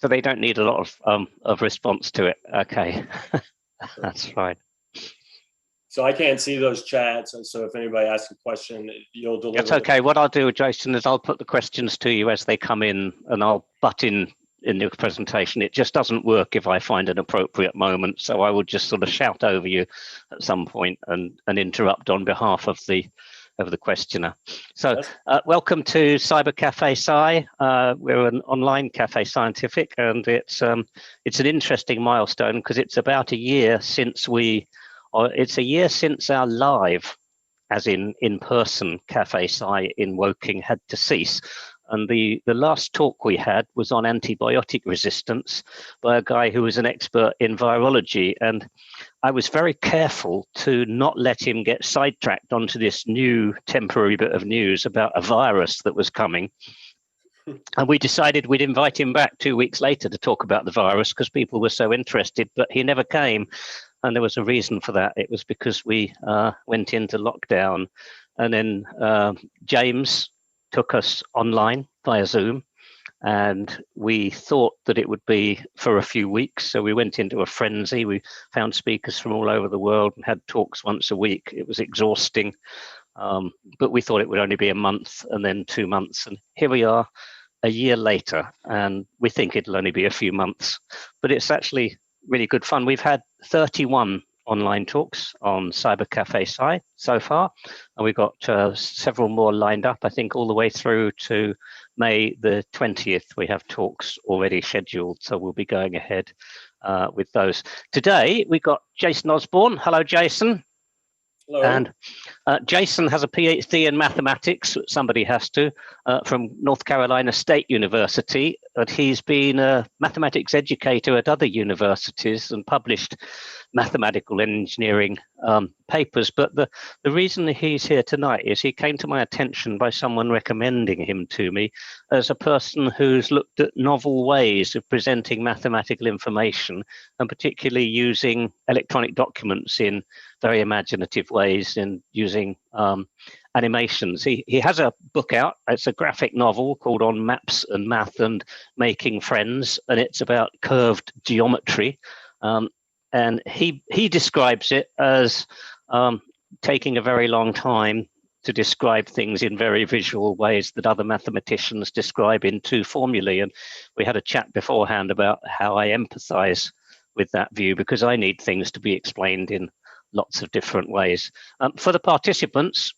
So they don't need a lot of response to it. Okay, that's fine. So I can't see those chats, and so if anybody asks a question, you'll deliver. That's okay. What I'll do, Jason, is I'll put the questions to you as they come in, and I'll butt in the presentation. It just doesn't work if I find an appropriate moment, so I will just sort of shout over you at some point and interrupt on behalf of the questioner. So welcome to Cyber Cafe Sci. We're an online cafe scientific, and it's an interesting milestone because it's about a year since it's a year since our live, as in person, Cafe Sci in Woking had to cease. And the last talk we had was on antibiotic resistance by a guy who was an expert in virology. And I was very careful to not let him get sidetracked onto this new temporary bit of news about a virus that was coming. And we decided we'd invite him back 2 weeks later to talk about the virus because people were so interested, but he never came. And there was a reason for that. It was because we went into lockdown, and then James took us online via Zoom, and we thought that it would be for a few weeks. So we went into a frenzy. We found speakers from all over the world and had talks once a week. It was exhausting, but we thought it would only be a month and then 2 months. And here we are a year later, and we think it'll only be a few months, but it's actually really good fun. We've had 31 online talks on Cyber Cafe Sci so far, and we've got several more lined up, I think all the way through to May the 20th. We have talks already scheduled, so we'll be going ahead with those. Today we've got Jason Osborne. Hello, Jason. Hello. And Jason has a PhD in mathematics, somebody has to, from North Carolina State University, but he's been a mathematics educator at other universities and published mathematical engineering papers. But the reason he's here tonight is he came to my attention by someone recommending him to me as a person who's looked at novel ways of presenting mathematical information, and particularly using electronic documents in very imaginative ways and using animations. He has a book out. It's a graphic novel called On Maps and Math and Making Friends, and it's about curved geometry. And he describes it as taking a very long time to describe things in very visual ways that other mathematicians describe in two formulae. And we had a chat beforehand about how I empathize with that view, because I need things to be explained in lots of different ways. For the participants,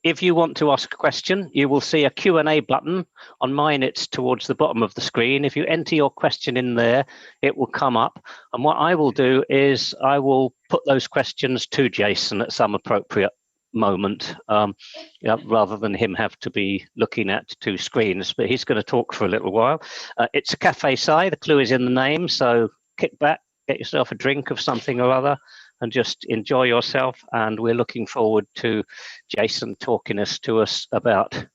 if you want to ask a question, you will see a Q&A button. On mine, it's towards the bottom of the screen. If you enter your question in there, it will come up. And what I will do is I will put those questions to Jason at some appropriate moment, rather than him have to be looking at two screens. But he's going to talk for a little while. It's a Cafe Sci. The clue is in the name. So kick back, get yourself a drink of something or other, and just enjoy yourself. And we're looking forward to Jason talking to us about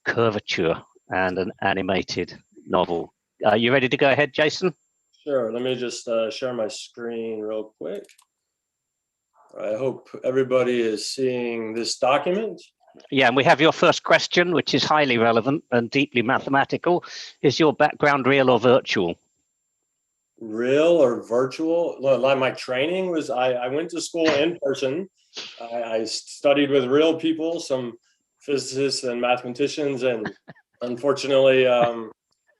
curvature and an animated novel. Are you ready to go ahead, Jason? Sure. Let me just share my screen real quick. I hope everybody is seeing this document. Yeah, and we have your first question, which is highly relevant and deeply mathematical. Is your background real or virtual? Real or virtual? Like my training was, I went to school in person. I studied with real people, some physicists and mathematicians, and unfortunately,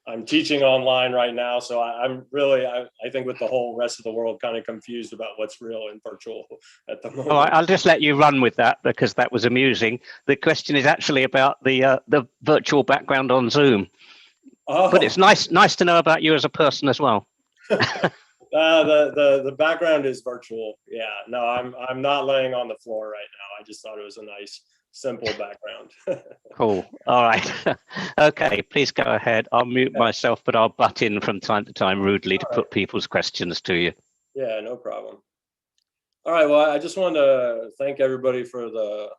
I'm teaching online right now. So I'm really, I think with the whole rest of the world, kind of confused about what's real and virtual at the moment. Oh, I'll just let you run with that because that was amusing. The question is actually about the virtual background on Zoom. Oh. But it's nice to know about you as a person as well. The background is virtual. Yeah, no, I'm not laying on the floor right now. I just thought it was a nice, simple background. Cool. All right. Okay, please go ahead. I'll mute myself, but I'll butt in from time to time rudely to put people's questions to you. Yeah, no problem. All right. Well, I just wanted to thank everybody for the,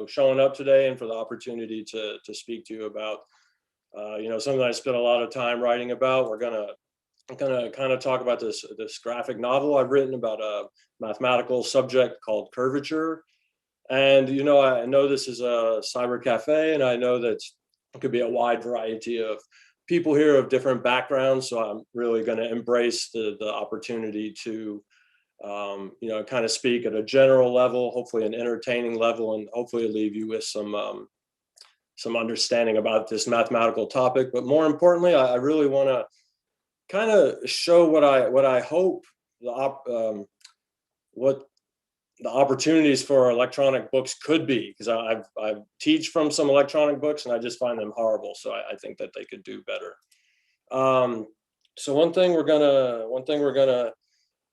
showing up today and for the opportunity to speak to you about, something I spent a lot of time writing about. I'm gonna kind of talk about this graphic novel I've written about a mathematical subject called curvature. And, I know this is a cyber cafe, and I know that it could be a wide variety of people here of different backgrounds, so I'm really going to embrace the opportunity to kind of speak at a general level, hopefully an entertaining level, and hopefully leave you with some understanding about this mathematical topic. But more importantly, I really want to kind of show what I hope what the opportunities for electronic books could be, because I teach from some electronic books and I just find them horrible. So I think that they could do better. So one thing we're gonna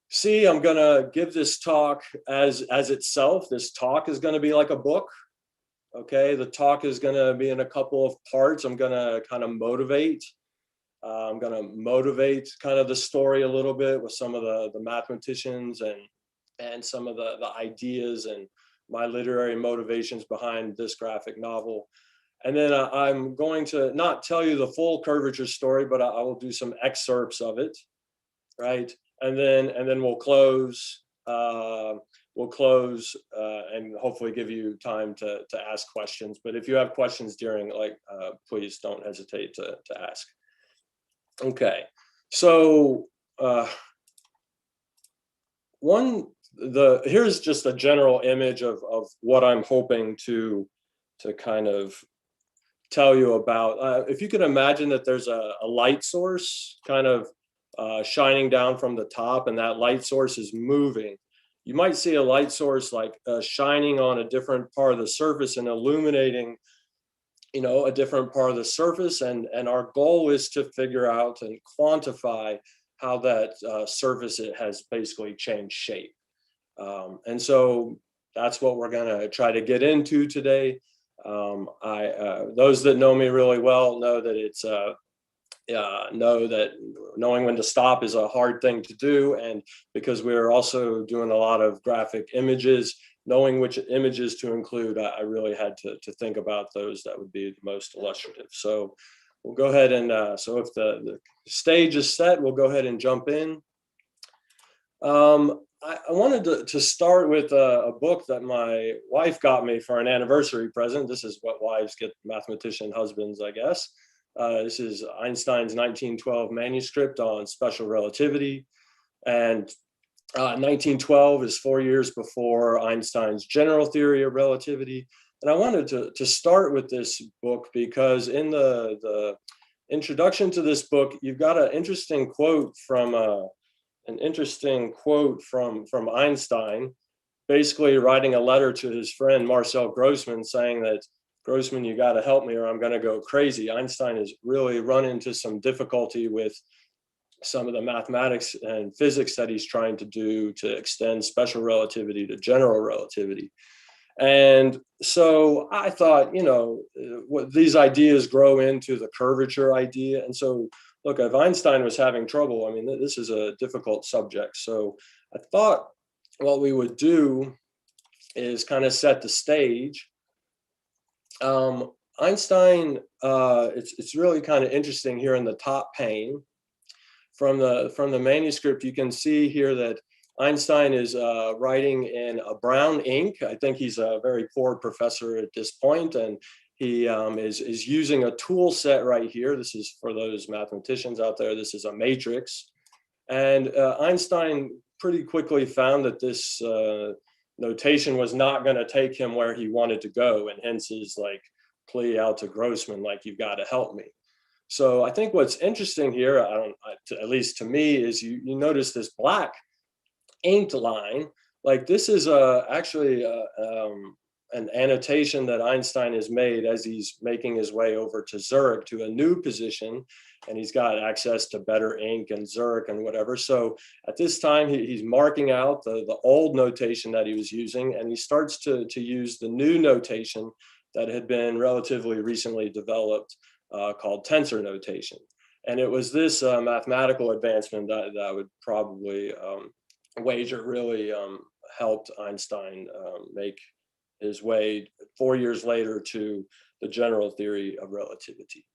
see, I'm gonna give this talk as itself. This talk is gonna be like a book. Okay, the talk is gonna be in a couple of parts. I'm gonna kind of motivate. I'm gonna motivate kind of the story a little bit with some of the mathematicians and some of the ideas and my literary motivations behind this graphic novel. And then I'm going to not tell you the full curvature story, but I will do some excerpts of it, right? And then we'll close. And hopefully give you time to ask questions. But if you have questions during, please don't hesitate to ask. Okay, so here's just a general image of what I'm hoping to kind of tell you about. If you could imagine that there's a light source kind of shining down from the top, and that light source is moving. You might see a light source like shining on a different part of the surface and illuminating, a different part of the surface. And our goal is to figure out and quantify how that surface has basically changed shape. And so that's what we're going to try to get into today. Those that know me really well know that knowing when to stop is a hard thing to do. And because we're also doing a lot of graphic images, knowing which images to include, I really had to think about those that would be the most illustrative. So we'll go ahead and, so if the stage is set, we'll go ahead and jump in. I wanted to start with a book that my wife got me for an anniversary present. This is what wives get mathematician husbands, I guess. This is Einstein's 1912 manuscript on special relativity. And 1912 is 4 years before Einstein's general theory of relativity. And I wanted to start with this book because in the introduction to this book, you've got an interesting quote from Einstein, basically writing a letter to his friend Marcel Grossman saying that, Grossman, you got to help me or I'm going to go crazy. Einstein has really run into some difficulty with some of the mathematics and physics that he's trying to do to extend special relativity to general relativity. And so I thought, what these ideas grow into the curvature idea. And so, look, if Einstein was having trouble, I mean, this is a difficult subject. So I thought what we would do is kind of set the stage. Einstein, it's really kind of interesting here in the top pane. From the manuscript, you can see here that Einstein is writing in a brown ink. I think he's a very poor professor at this point, and he is using a tool set right here. This is for those mathematicians out there. This is a matrix. And Einstein pretty quickly found that this notation was not going to take him where he wanted to go, and hence his plea out to Grossman, you've got to help me. So I think what's interesting here, at least to me, is you notice this black inked line. This is actually an annotation that Einstein has made as he's making his way over to Zurich to a new position, and he's got access to better ink and Zurich and whatever. So at this time, he's marking out the old notation that he was using, and he starts to use the new notation that had been relatively recently developed called tensor notation. And it was this mathematical advancement that I would probably wager really helped Einstein make his way 4 years later to the general theory of relativity.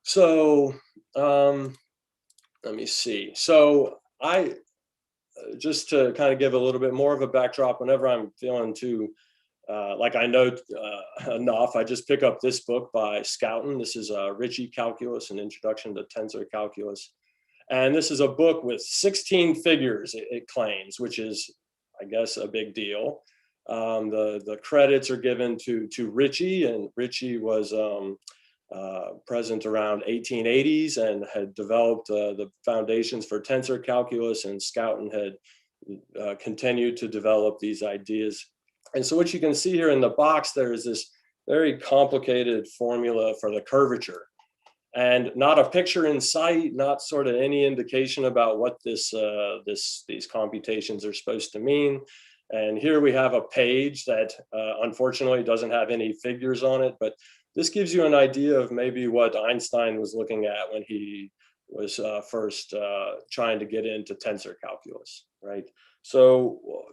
So let me see. So I just to kind of give a little bit more of a backdrop, whenever I'm feeling too like I know enough, I just pick up this book by Schouten. This is Ritchie Calculus, an introduction to tensor calculus. And this is a book with 16 figures, it claims, which is, I guess, a big deal. The credits are given to Ritchie, and Ritchie was present around 1880s and had developed the foundations for tensor calculus, and Schouten had continued to develop these ideas. And so what you can see here in the box, there is this very complicated formula for the curvature, and not a picture in sight, not sort of any indication about what these computations are supposed to mean. And here we have a page that unfortunately doesn't have any figures on it, but this gives you an idea of maybe what Einstein was looking at when he was first trying to get into tensor calculus, right? So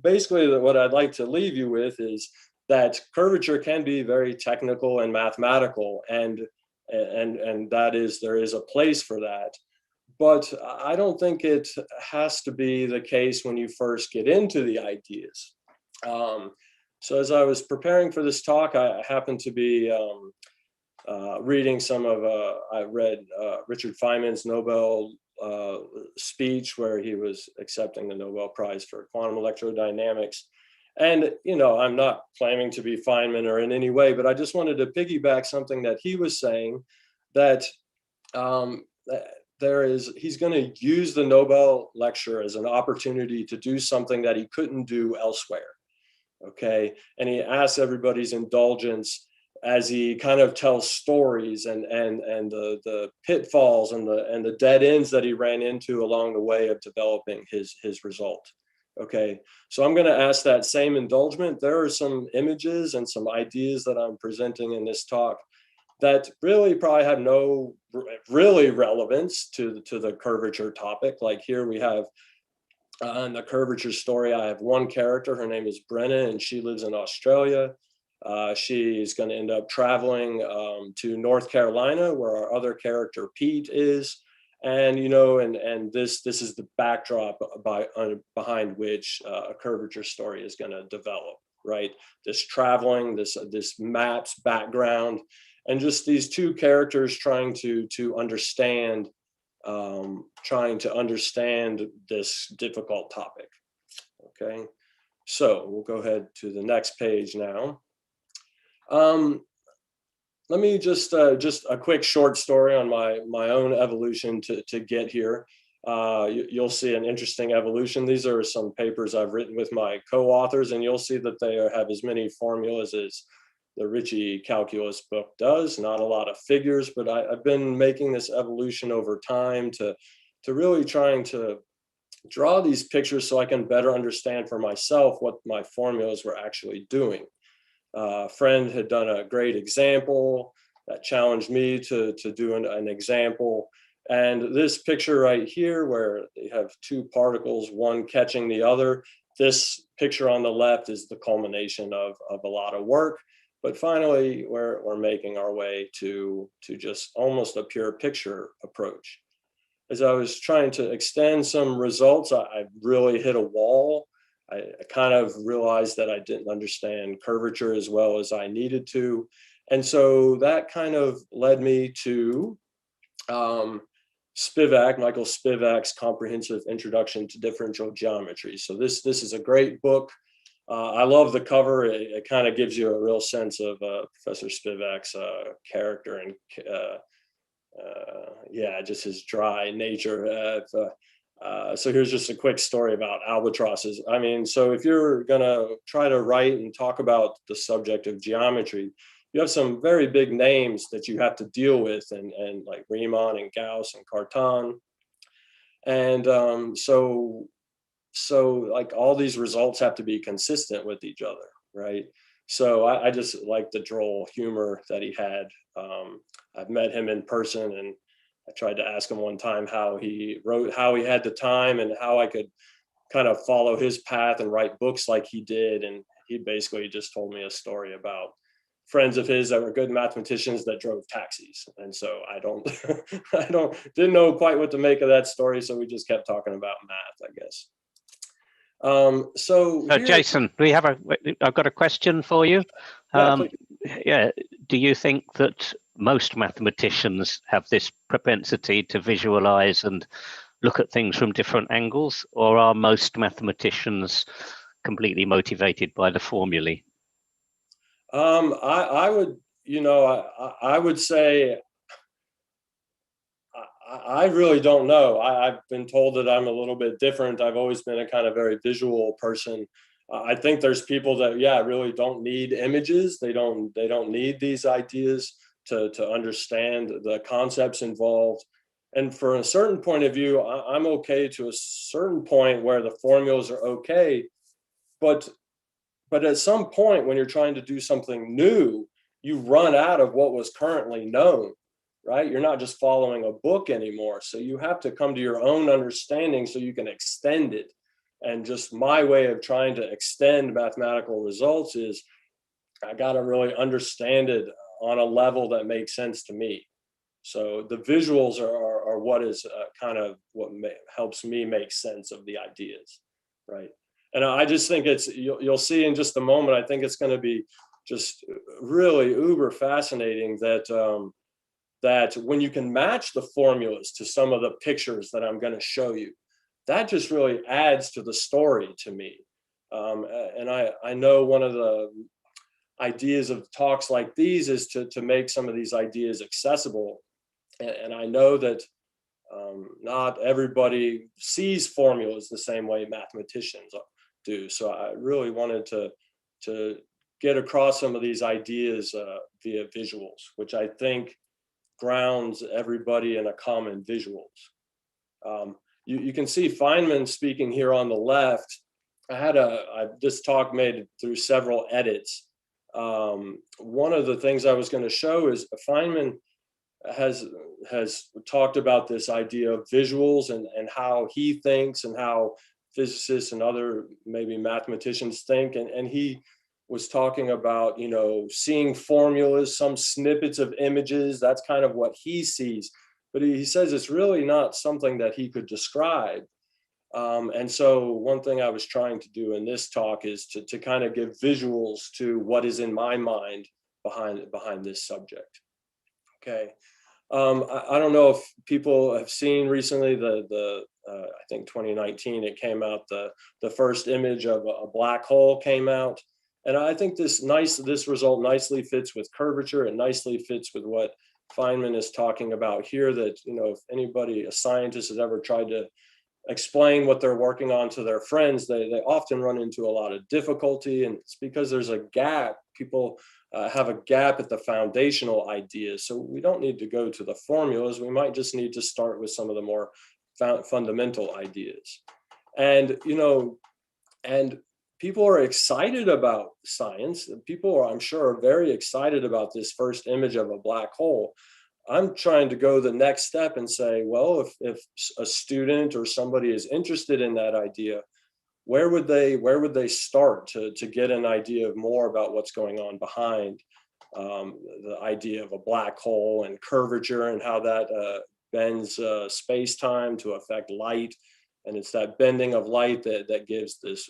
basically what I'd like to leave you with is that curvature can be very technical and mathematical, and that is, there is a place for that. But I don't think it has to be the case when you first get into the ideas. So as I was preparing for this talk, I happened to be reading I read Richard Feynman's Nobel speech where he was accepting the Nobel Prize for quantum electrodynamics. And, I'm not claiming to be Feynman or in any way, but I just wanted to piggyback something that he was saying, that he's going to use the Nobel lecture as an opportunity to do something that he couldn't do elsewhere. Okay. And he asks everybody's indulgence as he kind of tells stories and the pitfalls and the dead ends that he ran into along the way of developing his result. Okay, so I'm going to ask that same indulgence. There are some images and some ideas that I'm presenting in this talk that really probably have no really relevance to the curvature topic. Like here we have in the curvature story, I have one character, her name is Brenna, and she lives in Australia. She's going to end up traveling to North Carolina, where our other character, Pete, is. And, and this is the backdrop behind which a curvature story is going to develop, right? This traveling, this maps background, and just these two characters trying to understand this difficult topic. Okay, so we'll go ahead to the next page now. Let me just a quick short story on my own evolution to get here. You'll see an interesting evolution. These are some papers I've written with my co-authors, and you'll see that they have as many formulas as the Ritchie calculus book does. Not a lot of figures, but I've been making this evolution over time to really trying to draw these pictures so I can better understand for myself what my formulas were actually doing. A friend had done a great example that challenged me to do an example. And this picture right here, where you have two particles, one catching the other, this picture on the left is the culmination of a lot of work. But finally, we're making our way to just almost a pure picture approach. As I was trying to extend some results, I really hit a wall. I kind of realized that I didn't understand curvature as well as I needed to. And so that kind of led me to Michael Spivak's Comprehensive Introduction to Differential Geometry. So this is a great book. I love the cover. It kind of gives you a real sense of Professor Spivak's character and just his dry nature. So here's just a quick story about albatrosses. I mean, so if you're going to try to write and talk about the subject of geometry, you have some very big names that you have to deal with, and like Riemann and Gauss and Cartan. And so like all these results have to be consistent with each other, right? So I just like the droll humor that he had. I've met him in person, and I tried to ask him one time how he had the time and how I could kind of follow his path and write books like he did. And he basically just told me a story about friends of his that were good mathematicians that drove taxis. And so I didn't know quite what to make of that story. So we just kept talking about math, I guess. So here, Jason, I've got a question for you. yeah, please. Yeah, do you think that most mathematicians have this propensity to visualize and look at things from different angles, or are most mathematicians completely motivated by the formulae? I would, I would say I really don't know. I've been told that I'm a little bit different. I've always been a kind of very visual person. I think there's people that, yeah, really don't need images. They don't need these ideas to understand the concepts involved. And for a certain point of view, I'm okay to a certain point where the formulas are okay. But but at some point when you're trying to do something new, you run out of what was currently known, right? You're not just following a book anymore. So you have to come to your own understanding so you can extend it. And just my way of trying to extend mathematical results is I got to really understand it on a level that makes sense to me. So the visuals are what is kind of what helps me make sense of the ideas, right? And I just think you'll see in just a moment. I think it's going to be just really uber fascinating that when you can match the formulas to some of the pictures that I'm going to show you, that just really adds to the story to me. And I know one of the ideas of talks like these is to make some of these ideas accessible. And I know that not everybody sees formulas the same way mathematicians do. So I really wanted to get across some of these ideas via visuals, which I think grounds everybody in a common visuals. You can see Feynman speaking here on the left. This talk made through several edits. One of the things I was going to show is Feynman has talked about this idea of visuals and how he thinks and how physicists and other maybe mathematicians think. And he was talking about, seeing formulas, some snippets of images. That's kind of what he sees. But he says it's really not something that he could describe. And so one thing I was trying to do in this talk is to kind of give visuals to what is in my mind behind this subject. Okay. I don't know if people have seen recently I think 2019 it came out, the first image of a black hole came out, and I think this result nicely fits with curvature. It nicely fits with what Feynman is talking about here. That if anybody, a scientist, has ever tried to explain what they're working on to their friends, they often run into a lot of difficulty, and it's because there's a gap. People have a gap at the foundational ideas. So we don't need to go to the formulas. We might just need to start with some of the more fundamental ideas. And, and people are excited about science. People are, I'm sure, are very excited about this first image of a black hole. I'm trying to go the next step and say, well, if a student or somebody is interested in that idea, where would they start to get an idea of more about what's going on behind the idea of a black hole and curvature and how that bends space-time to affect light. And it's that bending of light that gives this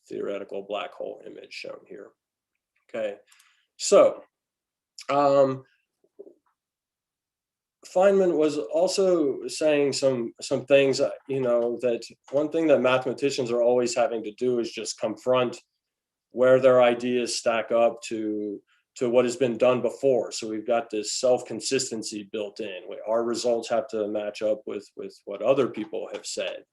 theoretical black hole image shown here. Okay, so Feynman was also saying some things, that one thing that mathematicians are always having to do is just confront where their ideas stack up to what has been done before. So we've got this self-consistency built in. Our results have to match up with what other people have said,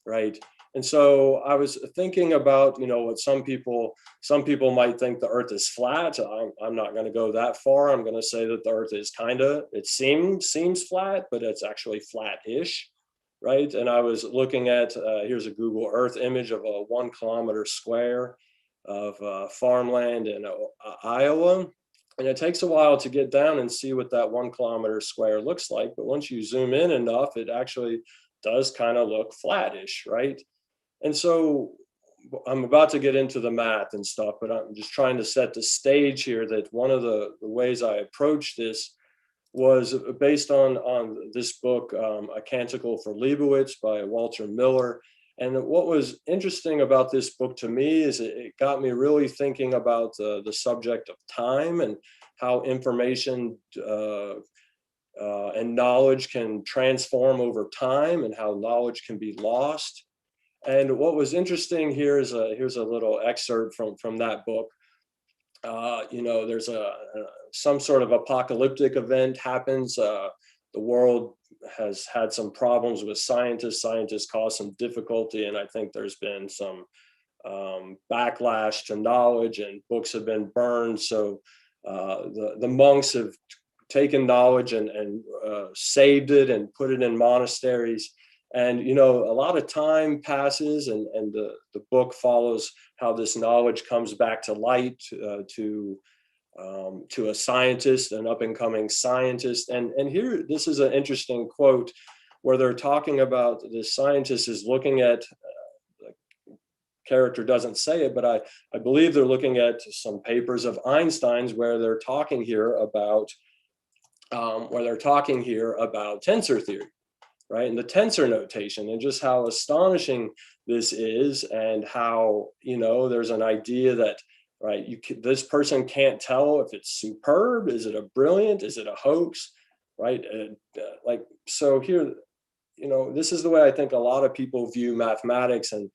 right? And so I was thinking about, what some people might think the Earth is flat. I'm not going to go that far. I'm going to say that the Earth is it seems flat, but it's actually flat-ish, right? And I was looking at, here's a Google Earth image of a 1 kilometer square of farmland in Iowa. And it takes a while to get down and see what that 1 kilometer square looks like. But once you zoom in enough, it actually does kind of look flattish, right? And so I'm about to get into the math and stuff, but I'm just trying to set the stage here that one of the ways I approached this was based on this book, A Canticle for Leibowitz by Walter Miller. And what was interesting about this book to me is it got me really thinking about the subject of time and how information and knowledge can transform over time and how knowledge can be lost. And what was interesting here is here's a little excerpt from that book. There's some sort of apocalyptic event happens. The world has had some problems with scientists. Scientists caused some difficulty, and I think there's been some backlash to knowledge, and books have been burned. So the monks have taken knowledge and saved it and put it in monasteries. And a lot of time passes, and the book follows how this knowledge comes back to light to a scientist, an up and coming scientist. And here, this is an interesting quote where they're talking about the scientist is looking at, the character doesn't say it, but I believe they're looking at some papers of Einstein's where they're talking here about tensor theory, right? And the tensor notation, and just how astonishing this is, and how, there's an idea that, right, this person can't tell if it's superb, is it a brilliant, is it a hoax, right? So here, this is the way I think a lot of people view mathematics and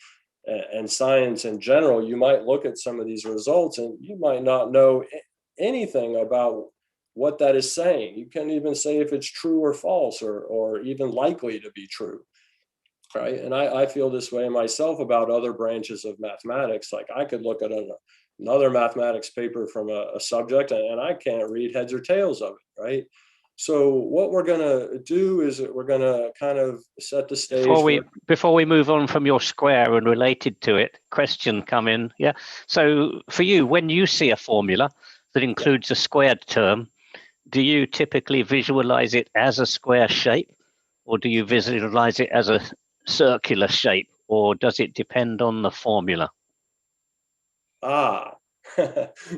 science in general. You might look at some of these results and you might not know anything about what that is saying. You can't even say if it's true or false, or even likely to be true, right? And I feel this way myself about other branches of mathematics. Like, I could look at another mathematics paper from a subject and I can't read heads or tails of it, right? So what we're going to do is we're going to kind of set the stage. Before we move on from your square and related to it, question come in. Yeah. So for you, when you see a formula that includes a squared term, do you typically visualize it as a square shape, or do you visualize it as a circular shape, or does it depend on the formula? My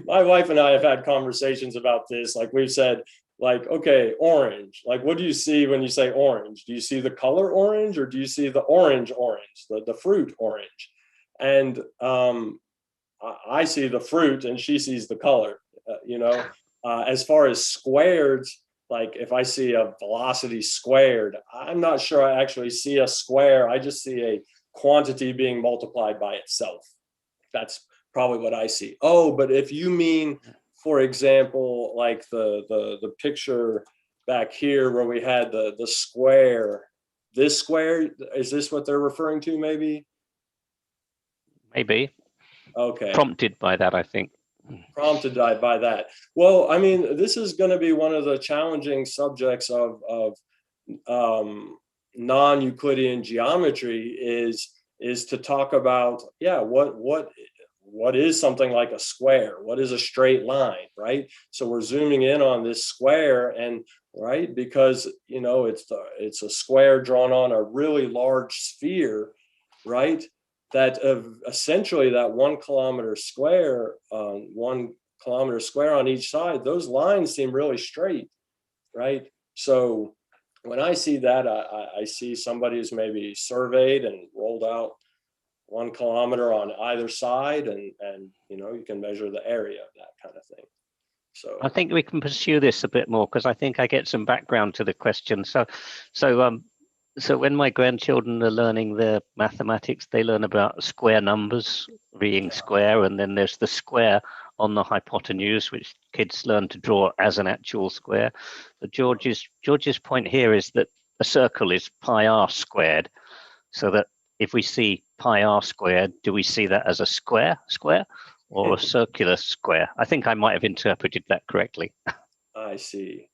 wife and I have had conversations about this. Like, we've said, like, okay, orange, like, what do you see when you say orange? Do you see the color orange, or do you see the orange, the fruit orange? And I see the fruit and she sees the color. As far as squared, like, if I see a velocity squared, I'm not sure I actually see a square. I just see a quantity being multiplied by itself. That's probably what I see. Oh, but if you mean, for example, like the picture back here where we had the square, this square, is this what they're referring to? Maybe. Okay. Prompted by that, I think. Prompted by that. Well, I mean, this is going to be one of the challenging subjects of non-Euclidean geometry is to talk about, what is something like a square? What is a straight line, right? So we're zooming in on this square, and right, because it's a square drawn on a really large sphere, right? That essentially that 1 kilometer square, 1 kilometer square on each side, those lines seem really straight, right? So when I see that, I see somebody who's maybe surveyed and rolled out 1 kilometer on either side, and you can measure the area of that kind of thing. So I think we can pursue this a bit more, because I think I get some background to the question. So when my grandchildren are learning their mathematics, they learn about square numbers being square, and then there's the square on the hypotenuse, which kids learn to draw as an actual square. But George's point here is that a circle is pi r squared, so that if we see pi r squared, do we see that as a square or a circular square? I think I might have interpreted that correctly. I see.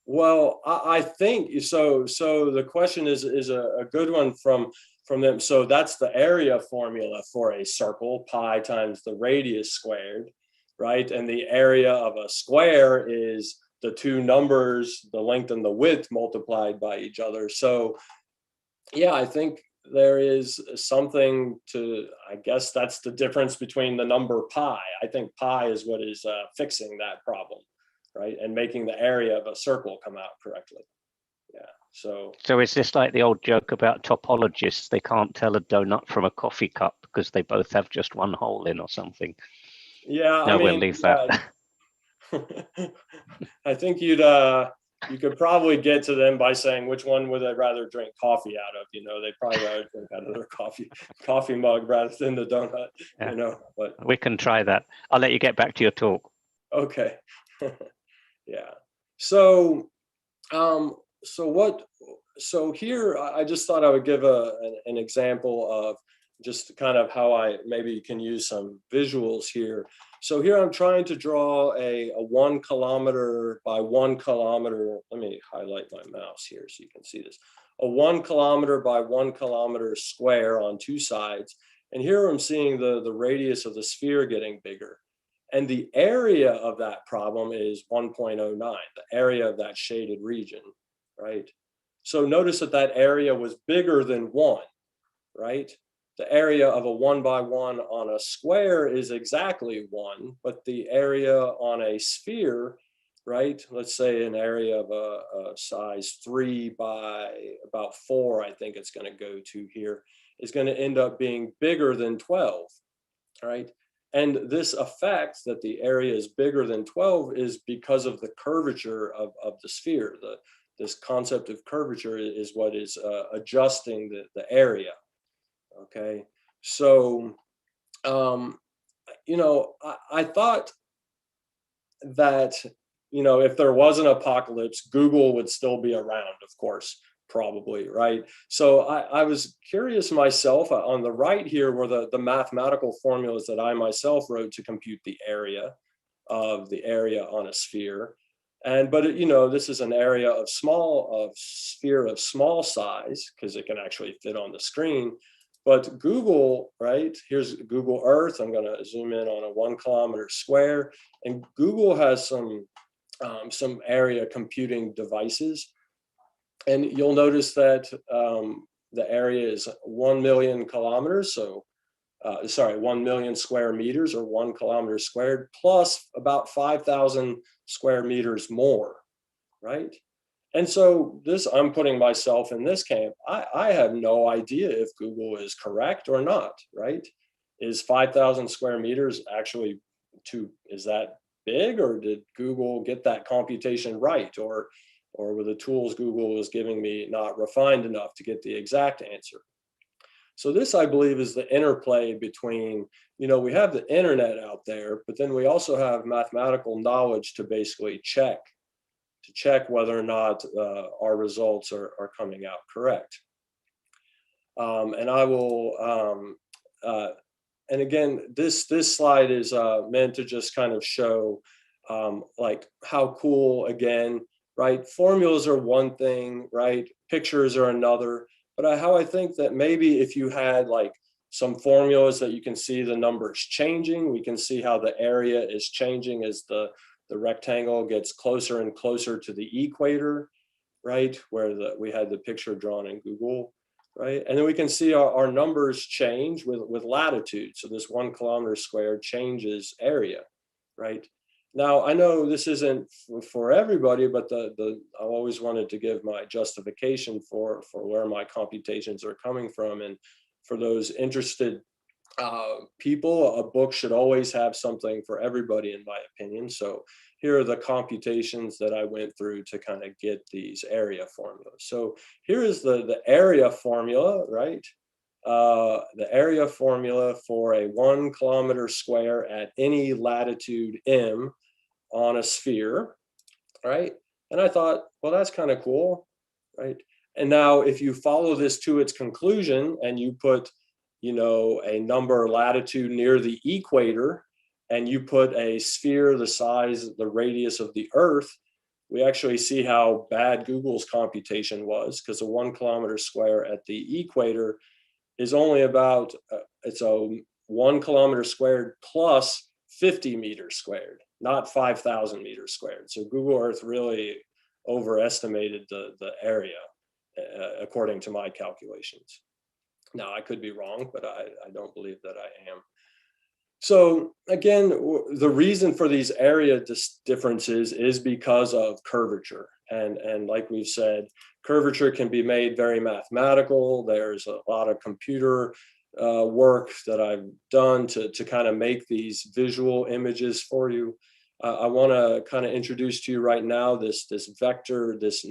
Well, I think so. So the question is a good one from them. So that's the area formula for a circle, pi times the radius squared, right? And the area of a square is the two numbers, the length and the width, multiplied by each other. So yeah, I think there is something to, I guess that's the difference between the number pi. I think pi is what is fixing that problem, right? And making the area of a circle come out correctly. Yeah. So is this like the old joke about topologists? They can't tell a donut from a coffee cup because they both have just one hole in or something. yeah, I No, we'll mean, leave that. I think you could probably get to them by saying which one would they rather drink coffee out of. They'd probably rather drink out of their coffee mug rather than the donut. Yeah. But We can try that. I'll let you get back to your talk. okay. Yeah. So so here I just thought I would give an example of just kind of how I maybe can use some visuals here. So here I'm trying to draw a 1 kilometer by 1 kilometer. Let me highlight my mouse here so you can see this. A 1 kilometer by 1 kilometer square on 2 sides. And here I'm seeing the radius of the sphere getting bigger. And the area of that problem is 1.09, the area of that shaded region, right? So notice that area was bigger than 1, right? The area of a 1 by 1 on a square is exactly 1, but the area on a sphere, right? Let's say an area of a size 3 by about 4, I think it's going to go to here, is going to end up being bigger than 12, right? And this effect that the area is bigger than 12 is because of the curvature of the sphere. This concept of curvature is what is adjusting the area. Okay. So, I thought that, if there was an apocalypse, Google would still be around, of course, probably, right? So I was curious myself. On the right here were the mathematical formulas that I myself wrote to compute the area on a sphere. But this is an area of sphere of small size because it can actually fit on the screen. But Google, right? Here's Google Earth. I'm going to zoom in on a 1 kilometer square, and Google has some area computing devices. And you'll notice that the area is 1 million kilometers. So, 1 million square meters, or 1 kilometer squared, plus about 5,000 square meters more, right? And so I'm putting myself in this camp. I have no idea if Google is correct or not, right? Is 5,000 square meters actually is that big, or did Google get that computation right? Or were the tools Google was giving me not refined enough to get the exact answer? So this, I believe, is the interplay between, we have the internet out there, but then we also have mathematical knowledge to basically check whether or not our results are coming out correct. And I will, and again, this slide is meant to just kind of show like how cool, again, right? Formulas are one thing, right? Pictures are another. But how I think that maybe if you had like some formulas that you can see the numbers changing, we can see how the area is changing as the rectangle gets closer and closer to the equator, right? Where we had the picture drawn in Google, right? And then we can see our numbers change with latitude. So this 1 kilometer squared changes area, right? Now, I know this isn't for everybody, but I always wanted to give my justification for where my computations are coming from. And for those interested people, a book should always have something for everybody, in my opinion. So here are the computations that I went through to kind of get these area formulas. So here is the area formula, right? The area formula for a 1 kilometer square at any latitude m on a sphere, right? And I thought, well, that's kind of cool, right? And now if you follow this to its conclusion and you put, a number latitude near the equator, and you put a sphere the size, the radius of the Earth, we actually see how bad Google's computation was, because a 1 kilometer square at the equator is only about, it's a 1 kilometer squared plus 50 meters squared, not 5,000 meters squared. So Google Earth really overestimated the area, according to my calculations. Now, I could be wrong, but I don't believe that I am. So again, the reason for these area differences is because of curvature. And like we've said, curvature can be made very mathematical. There's a lot of computer work that I've done to kind of make these visual images for you. I want to kind of introduce to you right now this vector, this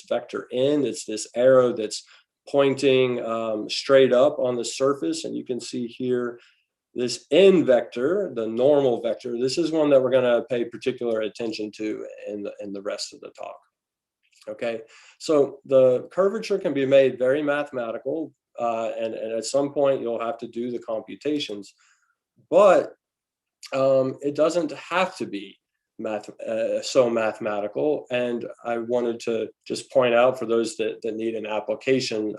vector n. It's this arrow that's pointing straight up on the surface, and you can see here this n vector, the normal vector. This is one that we're going to pay particular attention to in the rest of the talk. Okay, so the curvature can be made very mathematical, and at some point you'll have to do the computations, but it doesn't have to be so mathematical. And I wanted to just point out for those that need an application,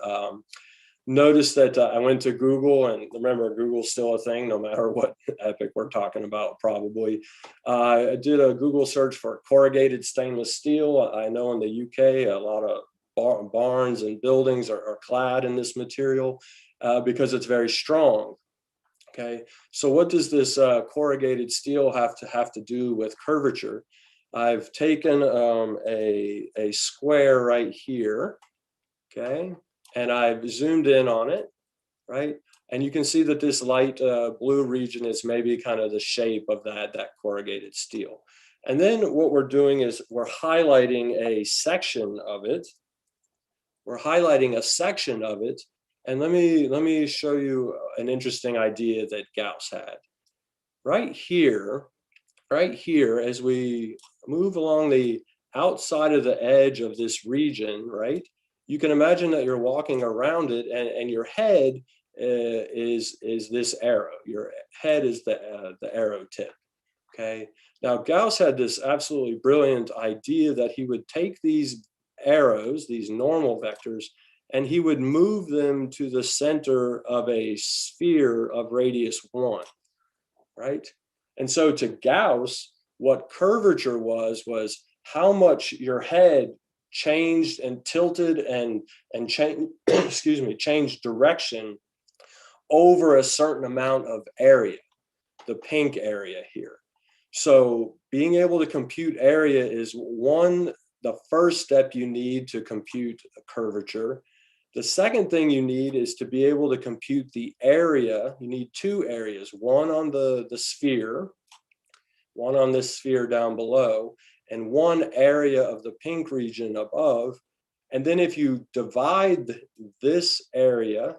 notice that I went to Google, and remember, Google's still a thing no matter what epic we're talking about, probably. I did a Google search for corrugated stainless steel. I know in the UK, a lot of barns and buildings are clad in this material because it's very strong. Okay, so what does this corrugated steel have to do with curvature? I've taken a square right here, okay, and I've zoomed in on it, right? And you can see that this light blue region is maybe kind of the shape of that corrugated steel. And then what we're doing is we're highlighting a section of it. We're highlighting a section of it. And let me show you an interesting idea that Gauss had. Right here, as we move along the outside of the edge of this region, right? You can imagine that you're walking around it, and your head is this arrow. Your head is the arrow tip. Okay. Now Gauss had this absolutely brilliant idea that he would take these arrows, these normal vectors, and he would move them to the center of a sphere of radius 1, right? And so to Gauss, what curvature was how much your head changed and tilted and changed, excuse me, changed direction over a certain amount of area, the pink area here. So being able to compute area is the first step you need to compute a curvature. The second thing you need is to be able to compute the area. You need two areas, one on the sphere, one on this sphere down below, and one area of the pink region above. And then if you divide this area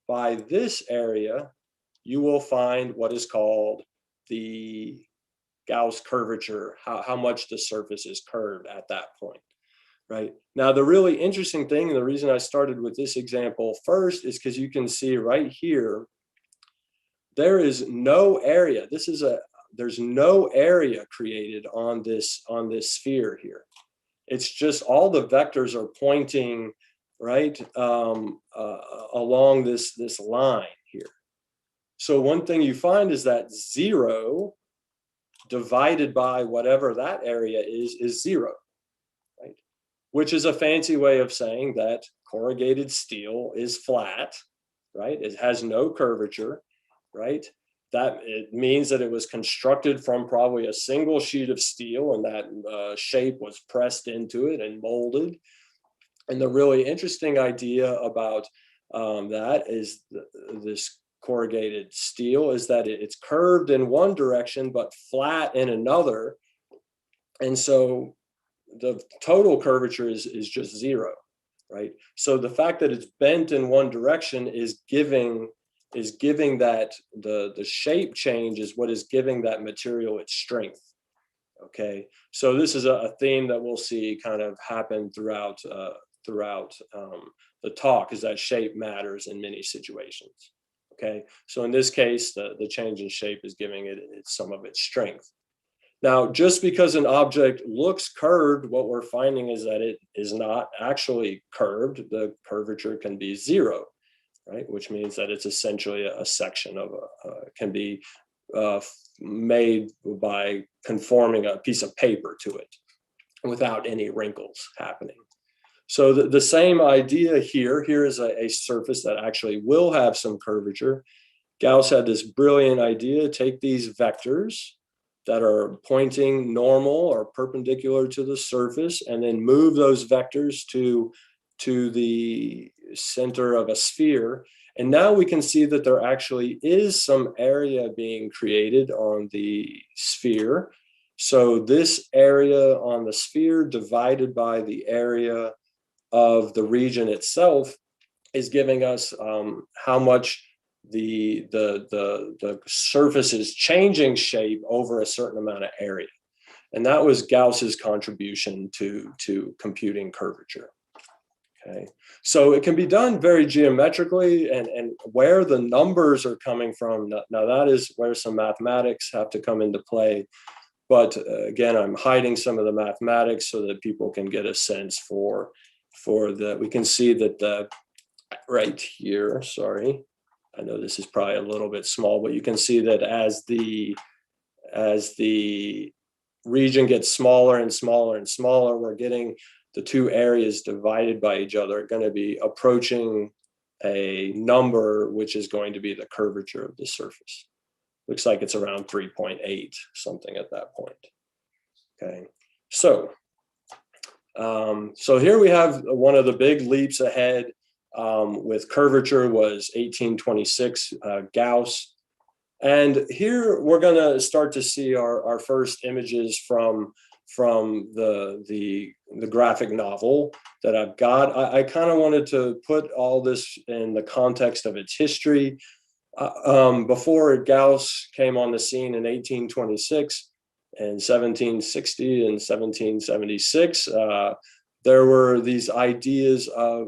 by this area, you will find what is called the Gauss curvature, how much the surface is curved at that point. Right. Now, the really interesting thing, and the reason I started with this example first, is because you can see right here, there is no area. There's no area created on this sphere here. It's just all the vectors are pointing right along this line here. So one thing you find is that 0 divided by whatever that area is 0. Which is a fancy way of saying that corrugated steel is flat, right? It has no curvature, right? That it means that it was constructed from probably a single sheet of steel, and that shape was pressed into it and molded. And the really interesting idea about that is this corrugated steel is that it's curved in one direction but flat in another, and so the total curvature is just 0, right? So the fact that it's bent in one direction is giving that the shape change is what is giving that material its strength. Okay, so this is a theme that we'll see kind of happen throughout the talk, is that shape matters in many situations. Okay, so in this case, the change in shape is giving it some of its strength. Now, just because an object looks curved, what we're finding is that it is not actually curved. The curvature can be 0, right? Which means that it's essentially a section of can be made by conforming a piece of paper to it without any wrinkles happening. So the same idea here is a surface that actually will have some curvature. Gauss had this brilliant idea: take these vectors, that are pointing normal or perpendicular to the surface, and then move those vectors to the center of a sphere. And now we can see that there actually is some area being created on the sphere. So this area on the sphere divided by the area of the region itself is giving us how much the surface is changing shape over a certain amount of area. And that was Gauss's contribution to computing curvature. Okay, so it can be done very geometrically, and where the numbers are coming from, now that is where some mathematics have to come into play. But again, I'm hiding some of the mathematics so that people can get a sense for the, we can see that the, right here, sorry, I know this is probably a little bit small, but you can see that as the region gets smaller and smaller and smaller, we're getting the two areas divided by each other are going to be approaching a number which is going to be the curvature of the surface. Looks like it's around 3.8, something at that point. Okay, so here we have one of the big leaps ahead with curvature was 1826, Gauss. And here we're going to start to see our first images from the graphic novel that I've got. I kind of wanted to put all this in the context of there history. Before Gauss came on the scene in 1826 and 1760 and 1776, there were these ideas of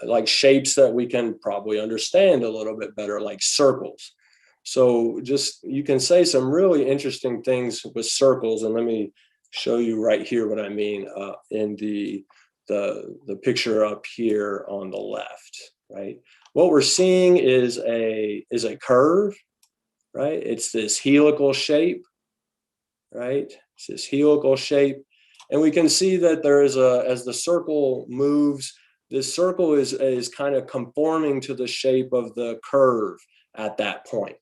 like shapes that we can probably understand a little bit better, like circles. So just, you can say some really interesting things with circles, and let me show you right here what I mean in the picture up here on the left, right? What we're seeing is a curve, right? It's this helical shape, right? It's this helical shape. And we can see that there is as the circle moves, this circle is kind of conforming to the shape of the curve at that point.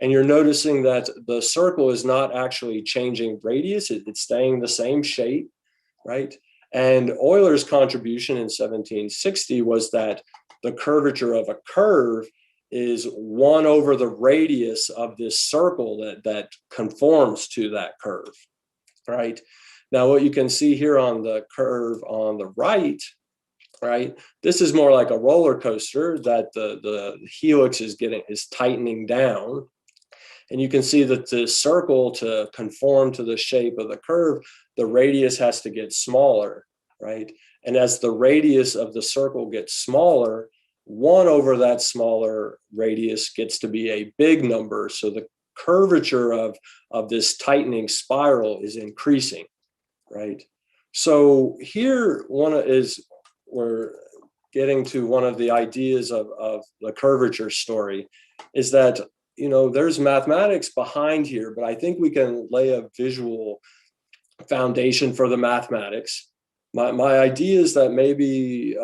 And you're noticing that the circle is not actually changing radius, it's staying the same shape, right? And Euler's contribution in 1760 was that the curvature of a curve is 1 over the radius of this circle that conforms to that curve, right? Now, what you can see here on the curve on the right, this is more like a roller coaster that the helix is tightening down. And you can see that the circle, to conform to the shape of the curve, the radius has to get smaller, right? And as the radius of the circle gets smaller, 1 over that smaller radius gets to be a big number. So the curvature of this tightening spiral is increasing, right? So here we're getting to one of the ideas of the curvature story, is that, there's mathematics behind here, but I think we can lay a visual foundation for the mathematics. My idea is that maybe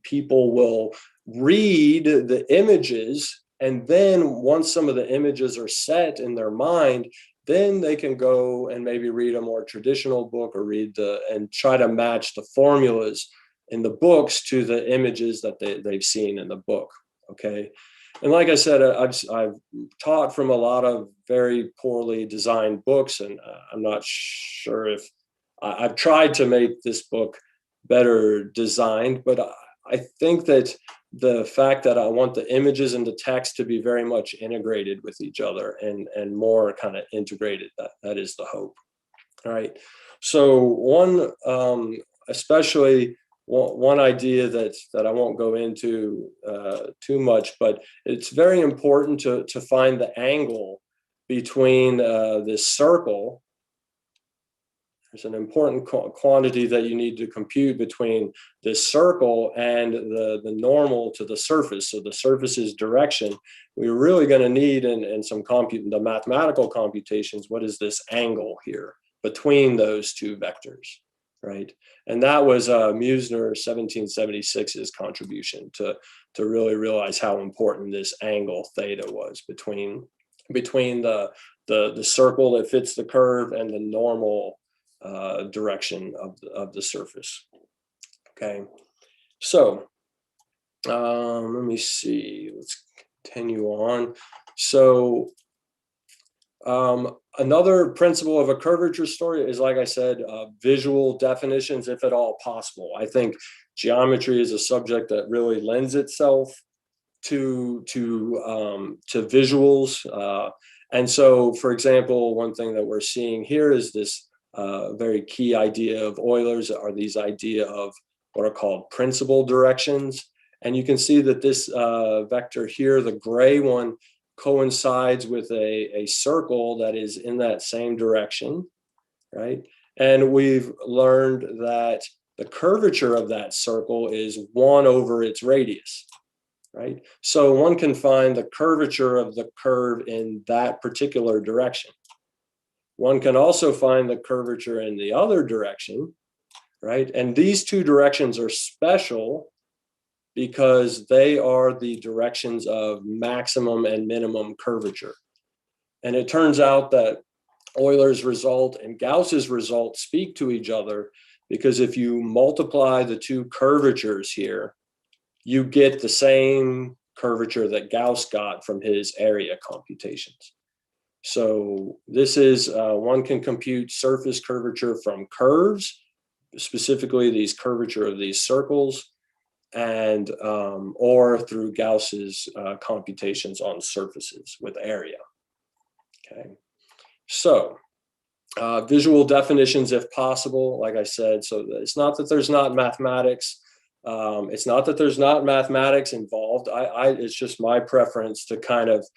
people will read the images, and then once some of the images are set in their mind, then they can go and maybe read a more traditional book or and try to match the formulas in the books to the images that they've seen in the book. Okay. And like I said, I've taught from a lot of very poorly designed books, and I'm not sure if I've tried to make this book better designed, but I think that the fact that I want the images and the text to be very much integrated with each other and more kind of integrated, that is the hope. All right. So one idea that I won't go into too much, but it's very important to find the angle between this circle. There's an important quantity that you need to compute between this circle and the normal to the surface. So the surface's direction, we're really going to need in the mathematical computations, what is this angle here between those two vectors, right? And that was Musner 1776's contribution to really realize how important this angle theta was between between the circle that fits the curve and the normal direction of the surface. Okay, so let me see. Let's continue on. So another principle of a curvature story is, like I said, visual definitions, if at all possible. I think geometry is a subject that really lends itself to visuals. And so, for example, one thing that we're seeing here is this very key idea of Euler's are these idea of what are called principal directions. And you can see that this vector here, the gray one, coincides with a circle that is in that same direction, right? And we've learned that the curvature of that circle is 1 over its radius, right? So one can find the curvature of the curve in that particular direction. One can also find the curvature in the other direction, right? And these two directions are special because they are the directions of maximum and minimum curvature. And it turns out that Euler's result and Gauss's result speak to each other, because if you multiply the two curvatures here, you get the same curvature that Gauss got from his area computations. So this is, one can compute surface curvature from curves, specifically these curvature of these circles, and or through Gauss's computations on surfaces with area. Okay, so visual definitions if possible, like I said. So it's not that there's not mathematics. It's not that there's not mathematics involved. It's just my preference to kind of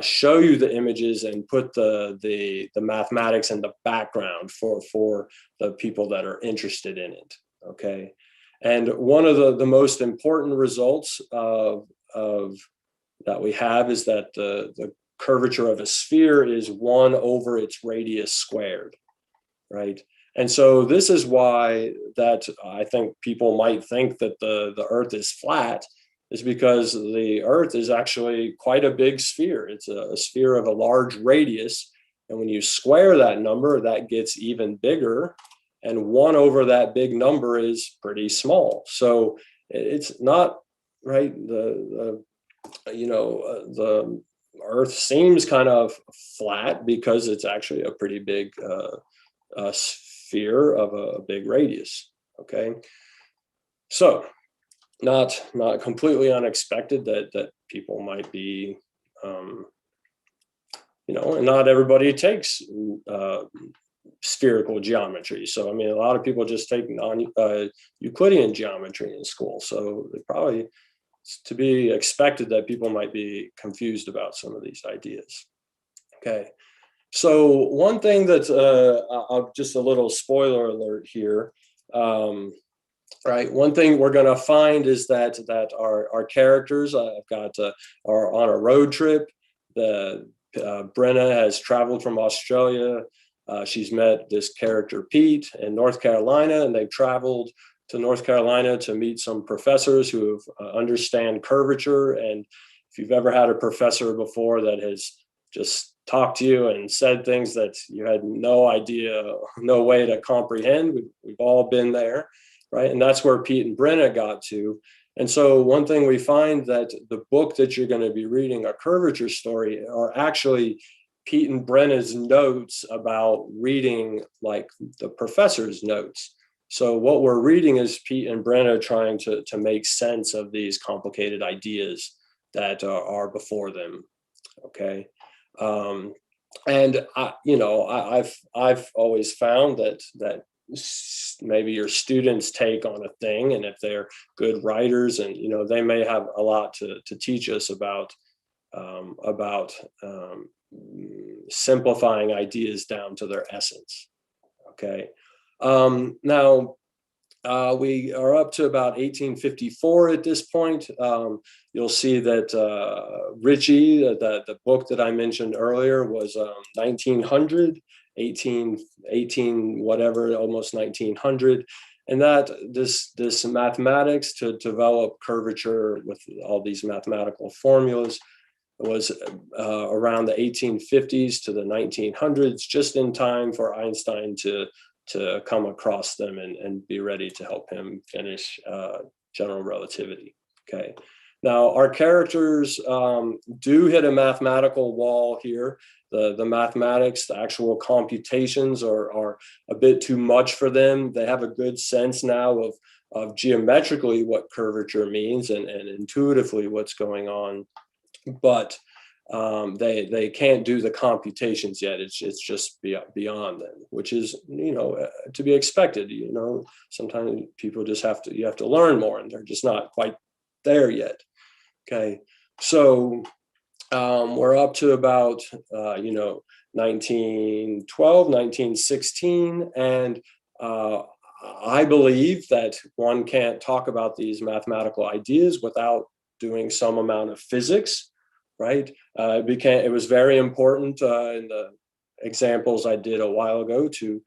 show you the images and put the mathematics in the background for the people that are interested in it. Okay. And one of the most important results of that we have is that the curvature of a sphere is 1 over its radius squared, right? And so this is why that I think people might think that the Earth is flat, is because the Earth is actually quite a big sphere. It's a sphere of a large radius. And when you square that number, that gets even bigger. And 1 over that big number is pretty small. So it's not, right, the Earth seems kind of flat because it's actually a pretty big sphere of a big radius. Okay, so not completely unexpected that people might be, and not everybody takes spherical geometry. So, I mean, a lot of people just take Euclidean geometry in school. So they probably, it's to be expected that people might be confused about some of these ideas. Okay. So one thing that's just a little spoiler alert here. Right. One thing we're going to find is that our characters I've got are on a road trip. Brenna has traveled from Australia. She's met this character Pete in North Carolina, and they've traveled to North Carolina to meet some professors who understand curvature. And if you've ever had a professor before that has just talked to you and said things that you had no idea, no way to comprehend, we've all been there, right? And that's where Pete and Brenna got to. And so one thing we find that the book that you're going to be reading, A Curvature Story, are actually Pete and Brenna's notes about reading like the professor's notes. So what we're reading is Pete and Brenna trying to make sense of these complicated ideas that are before them. Okay. And I've always found that maybe your students take on a thing, and if they're good writers, and they may have a lot to teach us about simplifying ideas down to their essence. Okay. Now we are up to about 1854 at this point. You'll see that Ritchie, the book that I mentioned earlier, was 1900, 18 whatever, almost 1900. And that this mathematics to develop curvature with all these mathematical formulas was around the 1850s to the 1900s, just in time for Einstein to come across them and be ready to help him finish general relativity. Okay. Now, our characters do hit a mathematical wall here. The mathematics, the actual computations are a bit too much for them. They have a good sense now of geometrically what curvature means and intuitively what's going on, but they can't do the computations yet. It's just beyond them, which is, to be expected. Sometimes people just you have to learn more, and they're just not quite there yet. Okay, so we're up to about 1912, 1916, and I believe that one can't talk about these mathematical ideas without doing some amount of physics, right? It was very important in the examples I did a while ago to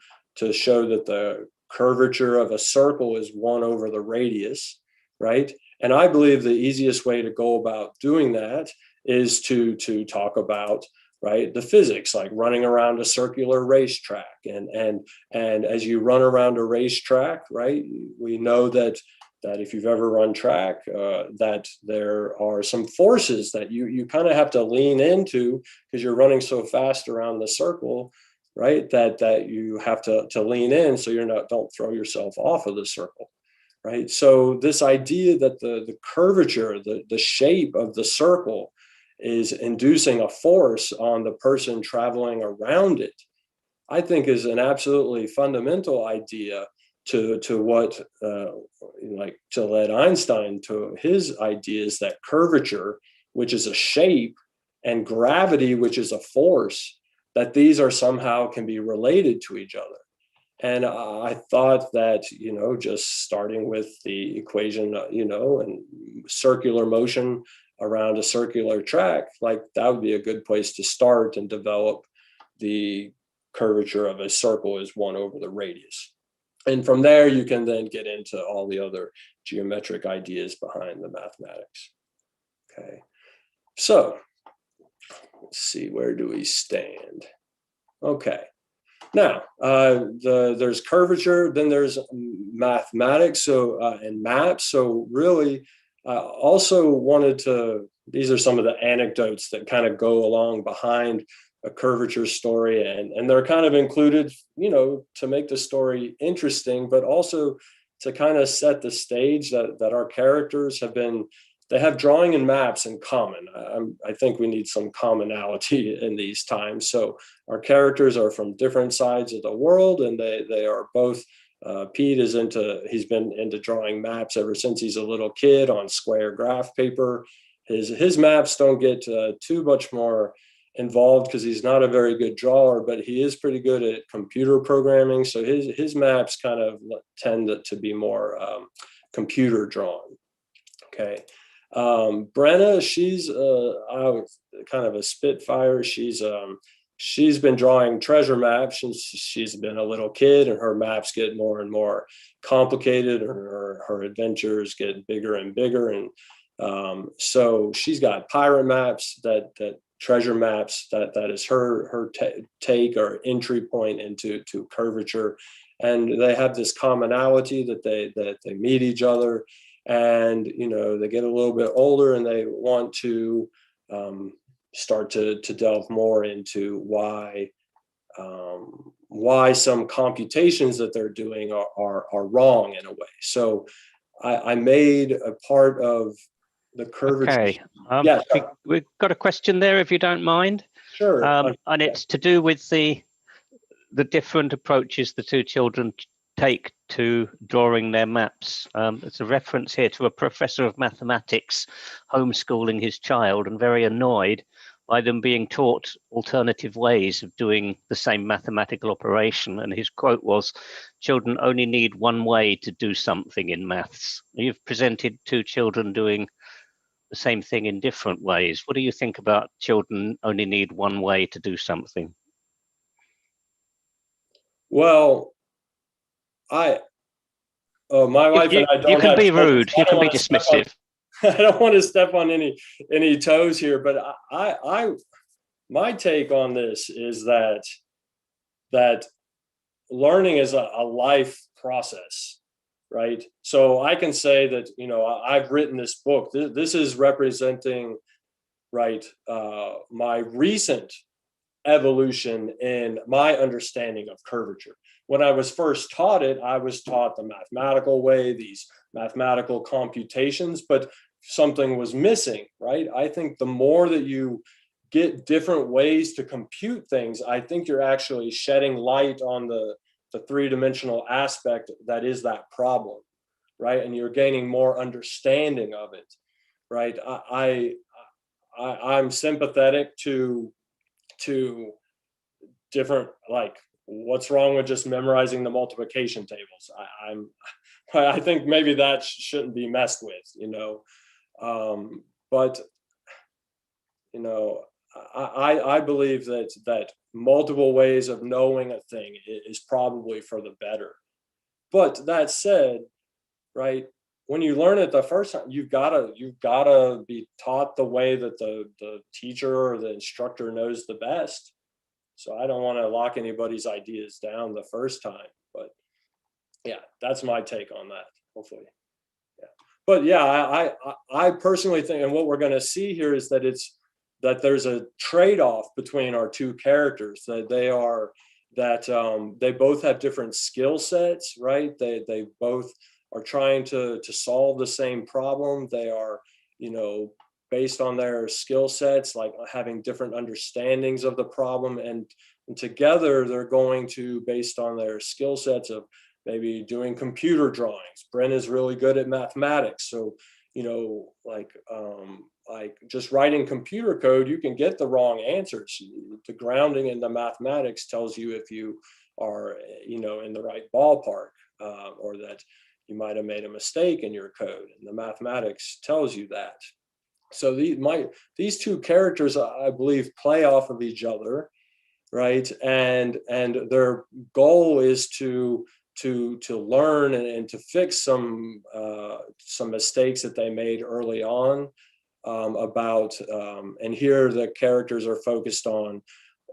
show that the curvature of a circle is 1 over the radius, right? And I believe the easiest way to go about doing that is to talk about, right, the physics, like running around a circular racetrack. And as you run around a racetrack, right, we know that if you've ever run track, that there are some forces that you kind of have to lean into because you're running so fast around the circle, right, that you have to lean in so don't throw yourself off of the circle. Right. So this idea that the curvature, the shape of the circle is inducing a force on the person traveling around it, I think is an absolutely fundamental idea to what to lead Einstein to his ideas that curvature, which is a shape, and gravity, which is a force, that these are somehow can be related to each other. And I thought that, just starting with the equation, and circular motion around a circular track, like that would be a good place to start and develop the curvature of a circle is 1 over the radius. And from there, you can then get into all the other geometric ideas behind the mathematics. Okay, so let's see, where do we stand? Okay. Now, there's curvature, then there's mathematics, and maps. So really, also wanted these are some of the anecdotes that kind of go along behind a curvature story, and they're kind of included, to make the story interesting, but also to kind of set the stage that our characters they have drawing and maps in common. I think we need some commonality in these times. So our characters are from different sides of the world, and they are both. Pete he's been into drawing maps ever since he's a little kid on square graph paper. His maps don't get too much more involved because he's not a very good drawer, but he is pretty good at computer programming. So his maps kind of tend to be more computer drawn. Okay. Brenna, she's kind of a spitfire. She's been drawing treasure maps since she's been a little kid, and her maps get more and more complicated. Her adventures get bigger and bigger, and so she's got pirate maps, that treasure maps. That is her take or entry point into curvature, and they have this commonality that they meet each other. And they get a little bit older, and they want to start to delve more into why some computations that they're doing are wrong in a way. So I made a part of the curvature. Okay. Yeah, we've got a question there, if you don't mind. Sure. And it's to do with the different approaches the two children take to drawing their maps. It's a reference here to a professor of mathematics homeschooling his child and very annoyed by them being taught alternative ways of doing the same mathematical operation. And his quote was, "Children only need one way to do something in maths." You've presented two children doing the same thing in different ways. What do you think about children only need one way to do something? Well, my wife and I don't. You can have be children, rude. so You can be dismissive. I don't want to step on any toes here, but my take on this is that learning is a life process, right? So I can say that, I've written this book. This is representing, right, my recent evolution in my understanding of curvature. When I was first taught it, I was taught the mathematical way, these mathematical computations, but something was missing, right? I think the more that you get different ways to compute things, I think you're actually shedding light on the three-dimensional aspect that is that problem, right? And you're gaining more understanding of it, right? I'm sympathetic to different, like, what's wrong with just memorizing the multiplication tables? I think maybe that shouldn't be messed with, but I believe that multiple ways of knowing a thing is probably for the better. But that said, right, when you learn it the first time, you've gotta be taught the way that the teacher or the instructor knows the best. So I don't want to lock anybody's ideas down the first time, but yeah, that's my take on that. Hopefully, yeah. But yeah, I personally think, and what we're going to see here is that there's a trade-off between our two characters. That they both have different skill sets, right? They both are trying to solve the same problem. They are, based on their skill sets, like having different understandings of the problem, and together they're going to, based on their skill sets of maybe doing computer drawings. Brent is really good at mathematics, so like just writing computer code, you can get the wrong answers. The grounding in the mathematics tells you if you are, in the right ballpark, or that you might have made a mistake in your code, and the mathematics tells you that. So these two characters, I believe, play off of each other, right? And their goal is to learn and to fix some mistakes that they made early on, and here the characters are focused on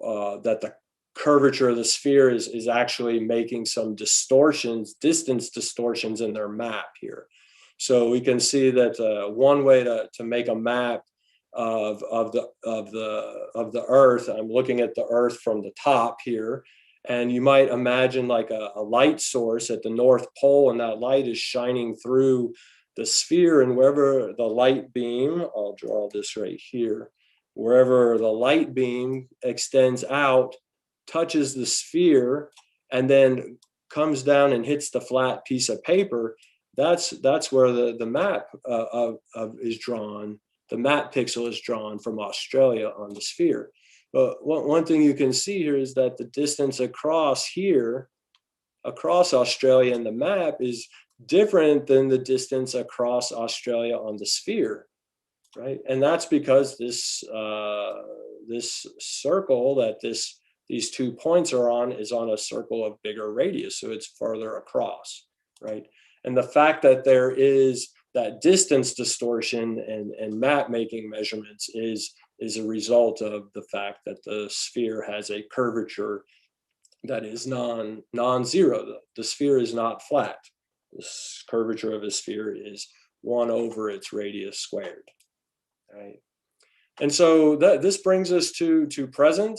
that the curvature of the sphere is actually making some distance distortions in their map here. So we can see that one way to make a map of the Earth. I'm looking at the Earth from the top here, and you might imagine like a light source at the North Pole, and that light is shining through the sphere, and wherever the light beam, I'll draw this right here, wherever the light beam extends out, touches the sphere, and then comes down and hits the flat piece of paper. That's where the map is drawn. The map pixel is drawn from Australia on the sphere. But one thing you can see here is that the distance across Australia in the map is different than the distance across Australia on the sphere, right? And that's because this circle that these 2 points are on is on a circle of bigger radius, so it's further across, right? And the fact that there is that distance distortion and map making measurements is a result of the fact that the sphere has a curvature that is non-zero. The sphere is not flat. The curvature of a sphere is 1 over its radius squared, right? And so this brings us to present.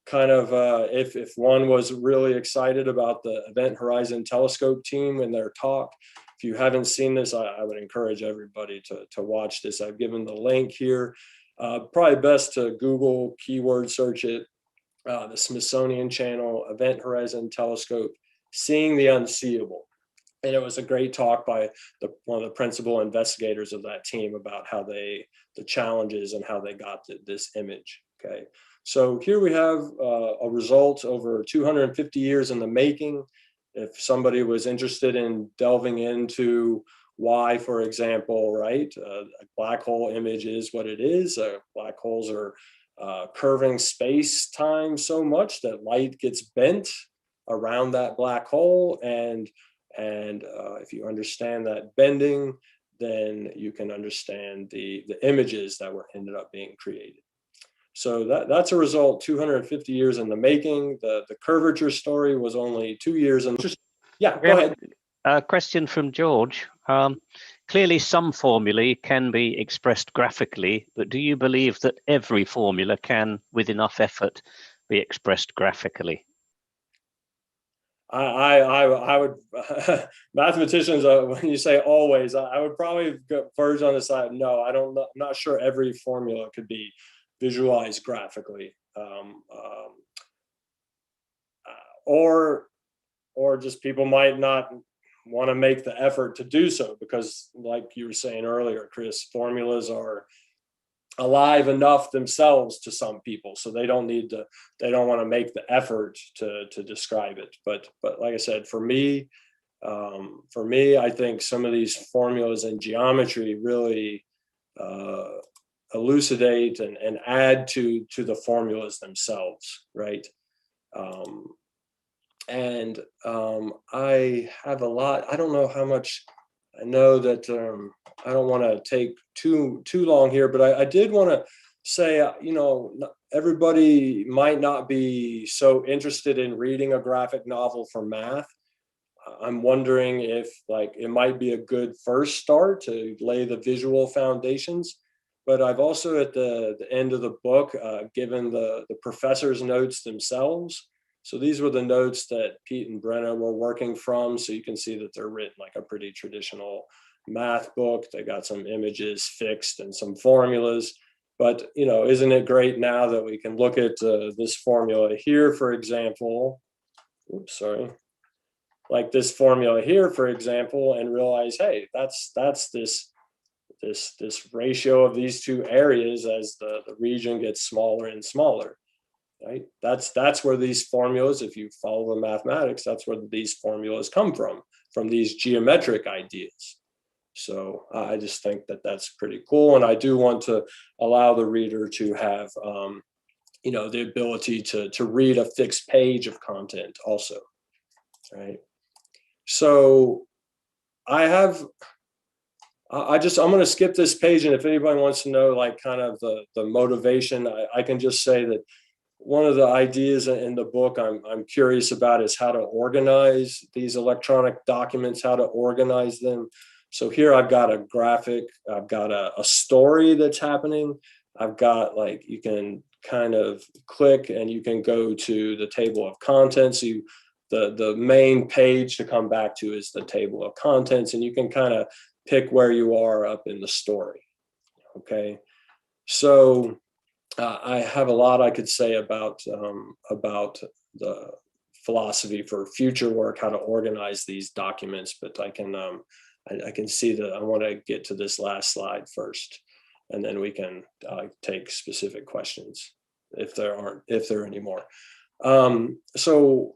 If one was really excited about the Event Horizon Telescope team and their talk, if you haven't seen this, I would encourage everybody to watch this. I've given the link here. Probably best to Google, keyword search it, the Smithsonian Channel, Event Horizon Telescope, Seeing the Unseeable. And it was a great talk by one of the principal investigators of that team about how the challenges and how they got this image, okay? So here we have a result over 250 years in the making. If somebody was interested in delving into why, for example, right, a black hole image is what it is. Black holes are curving space-time so much that light gets bent around that black hole, and if you understand that bending, then you can understand the images that were ended up being created. So that's a result 250 years in the making. The curvature story was only 2 years. And yeah, go ahead. A question from George. Clearly, some formulae can be expressed graphically, but do you believe that every formula can, with enough effort, be expressed graphically? I would mathematicians, when you say always, I would probably verge on the side. No, I don't. I'm not sure every formula could be visualized graphically, or just people might not want to make the effort to do so because, like you were saying earlier, Chris, formulas are alive enough themselves to some people, so they don't want to make the effort to describe it. But like I said, for me, I think some of these formulas in geometry really elucidate and add to the formulas themselves, right? I have a lot. I don't know how much. I know that I don't want to take too long here, but I did want to say, everybody might not be so interested in reading a graphic novel for math. I'm wondering if it might be a good first start to lay the visual foundations. But I've also at the end of the book given the professor's notes themselves. So these were the notes that Pete and Brenna were working from. So you can see that they're written like a pretty traditional math book. They got some images fixed and some formulas. But, isn't it great now that we can look at this formula here, for example, like this formula here, for example, and realize, hey, that's this ratio of these two areas as the region gets smaller and smaller. Right? That's where these formulas, if you follow the mathematics, that's where these formulas come from these geometric ideas. So I just think that that's pretty cool. And I do want to allow the reader to have, the ability to read a fixed page of content also, right? So I'm going to skip this page. And if anybody wants to know, kind of the motivation, I can just say that one of the ideas in the book I'm curious about is how to organize these electronic documents, how to organize them. So here I've got a graphic, I've got a story that's happening. I've got you can kind of click and you can go to the table of contents. The main page to come back to is the table of contents, and you can kind of pick where you are up in the story. Okay. So I have a lot I could say about the philosophy for future work, how to organize these documents, but I can see that I want to get to this last slide first, and then we can take specific questions if there are any more. So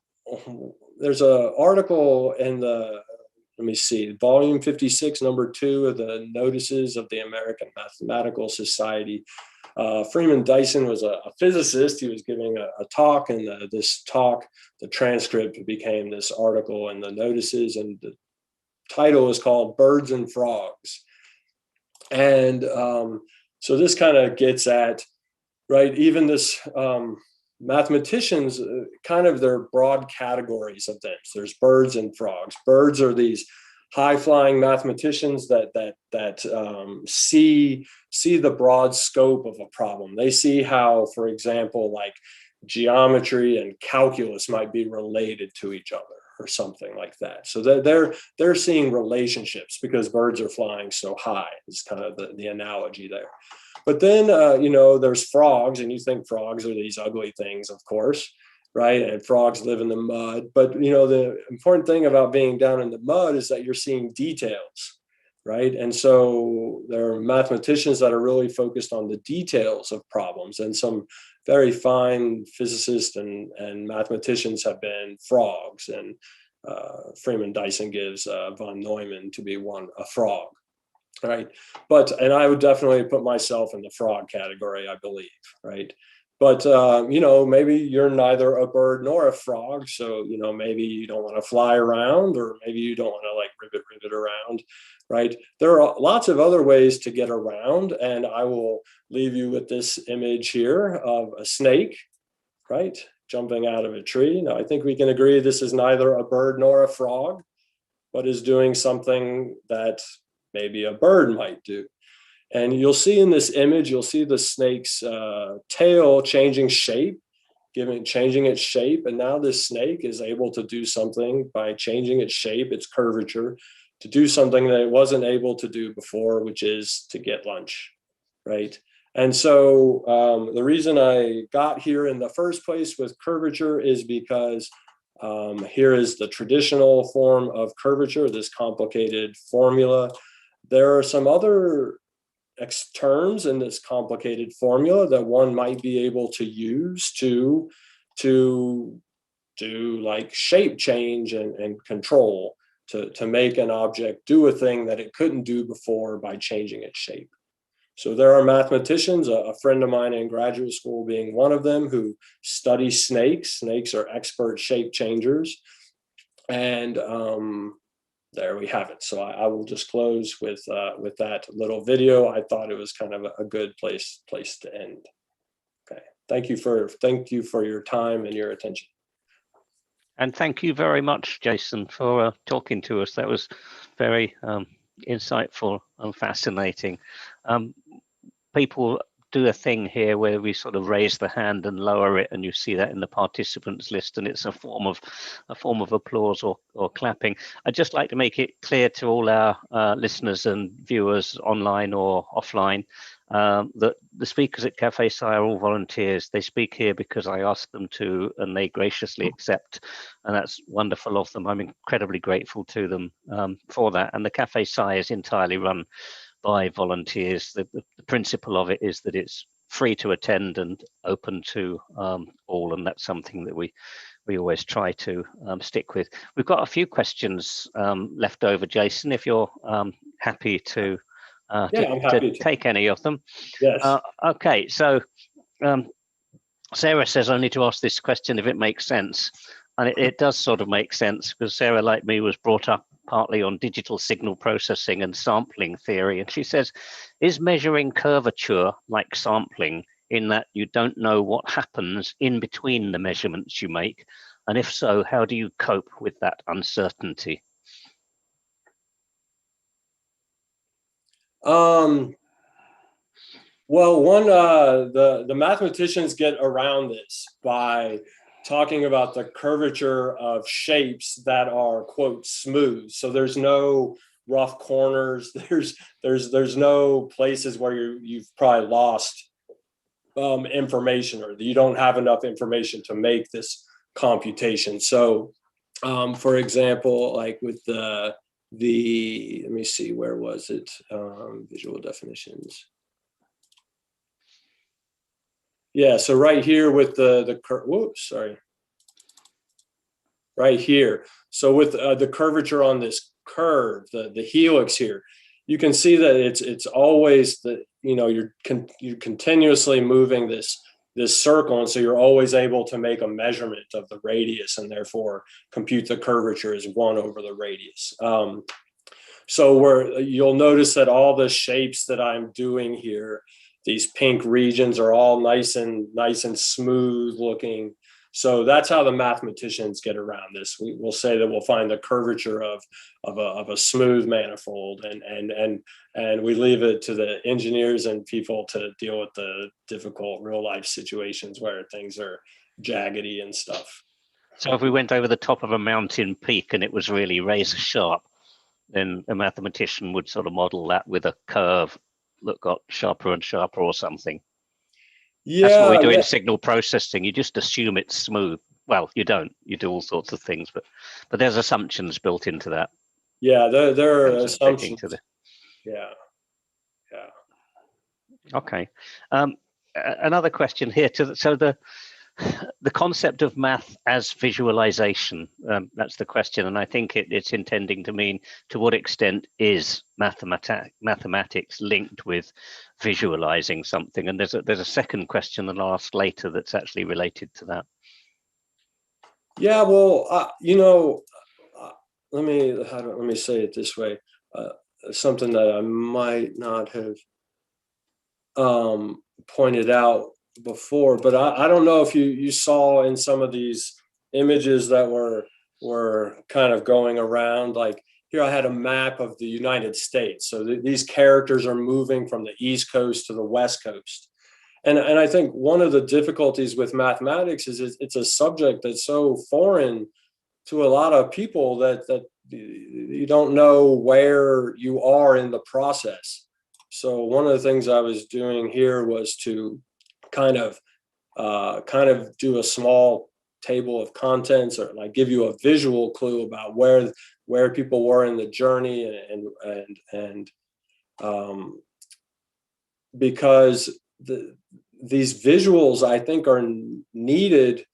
there's an article in volume 56, number 2 of the Notices of the American Mathematical Society. Freeman Dyson was a physicist. He was giving a talk, and this talk, the transcript became this article in the Notices, and the title is called Birds and Frogs. And so this kind of gets at, right, even this mathematicians, kind of their broad categories of things. There's birds and frogs. Birds are these high-flying mathematicians that see the broad scope of a problem. They see how, for example, geometry and calculus might be related to each other or something like that. So they're seeing relationships because birds are flying so high. Is kind of the analogy there. But then there's frogs, and you think frogs are these ugly things, of course. Right? And frogs live in the mud. But, the important thing about being down in the mud is that you're seeing details, right? And so there are mathematicians that are really focused on the details of problems. And some very fine physicists and mathematicians have been frogs. And Freeman Dyson gives von Neumann to be a frog, right? And I would definitely put myself in the frog category, I believe, right? But maybe you're neither a bird nor a frog, so maybe you don't want to fly around, or maybe you don't want to like rivet around, right? There are lots of other ways to get around, and I will leave you with this image here of a snake, right, jumping out of a tree. Now, I think we can agree this is neither a bird nor a frog, but is doing something that maybe a bird might do. And you'll see in this image, you'll see the snake's tail changing shape, changing its shape. And now this snake is able to do something by changing its shape, its curvature, to do something that it wasn't able to do before, which is to get lunch, right? And so the reason I got here in the first place with curvature is because here is the traditional form of curvature, this complicated formula. There are some other terms in this complicated formula that one might be able to use to do like shape change and control, to make an object do a thing that it couldn't do before by changing its shape. So there are mathematicians, a friend of mine in graduate school being one of them, who study snakes. Snakes are expert shape changers. And there we have it. So I will just close with that little video. I thought it was kind of a good place to end. Okay. Thank you for your time and your attention. And thank you very much, Jason, for talking to us. That was very insightful and fascinating. People do a thing here where we sort of raise the hand and lower it, and you see that in the participants list, and it's a form of applause or clapping. I'd just like to make it clear to all our listeners and viewers online or offline that the speakers at Cafe Sci are all volunteers. They speak here because I asked them to, and they graciously accept, and that's wonderful of them. I'm incredibly grateful to them for that. And the Cafe Sci is entirely run by volunteers. The principle of it is that it's free to attend and open to all, and that's something that we always try to stick with. We've got a few questions left over, Jason, if you're happy to I'm happy to take any of them. Yes. Okay, so Sarah says I need to ask this question if it makes sense. And it does sort of make sense, because Sarah, like me, was brought up partly on digital signal processing and sampling theory. And she says, is measuring curvature like sampling, in that you don't know what happens in between the measurements you make? And if so, how do you cope with that uncertainty? Well, the mathematicians get around this by talking about the curvature of shapes that are, quote, smooth. So there's no rough corners. There's no places where you've probably lost information, or you don't have enough information to make this computation. So, for example, like with the let me see, where was it? Visual definitions. Yeah, so right here with right here. So with the curvature on this curve, the helix here, you can see that it's always you're continuously moving this circle, and so you're always able to make a measurement of the radius, and therefore compute the curvature as 1 over the radius. So you'll notice that all the shapes that I'm doing here, these pink regions, are all nice and smooth looking. So that's how the mathematicians get around this. We'll say that we'll find the curvature of a smooth manifold, and we leave it to the engineers and people to deal with the difficult real life situations where things are jaggedy and stuff. So if we went over the top of a mountain peak and it was really razor sharp, then a mathematician would sort of model that with a curve that got sharper and sharper or something. Yeah, that's what we do in signal processing. You just assume it's smooth. Well, you don't. You do all sorts of things, but there's assumptions built into that. Yeah, there are assumptions. Yeah. Okay. Another question here. So the concept of math as visualization, that's the question. And I think it's intending to mean, to what extent is mathematics linked with visualizing something? And there's a second question that I'll ask later that's actually related to that. Yeah, well, let me say it this way. Something that I might not have pointed out before, but I don't know if you saw in some of these images that were kind of going around, like here I had a map of the United States. So these characters are moving from the East Coast to the West Coast. And I think one of the difficulties with mathematics is it's a subject that's so foreign to a lot of people that you don't know where you are in the process. So one of the things I was doing here was to kind of do a small table of contents, or like give you a visual clue about where people were in the journey, and because these visuals I think are needed.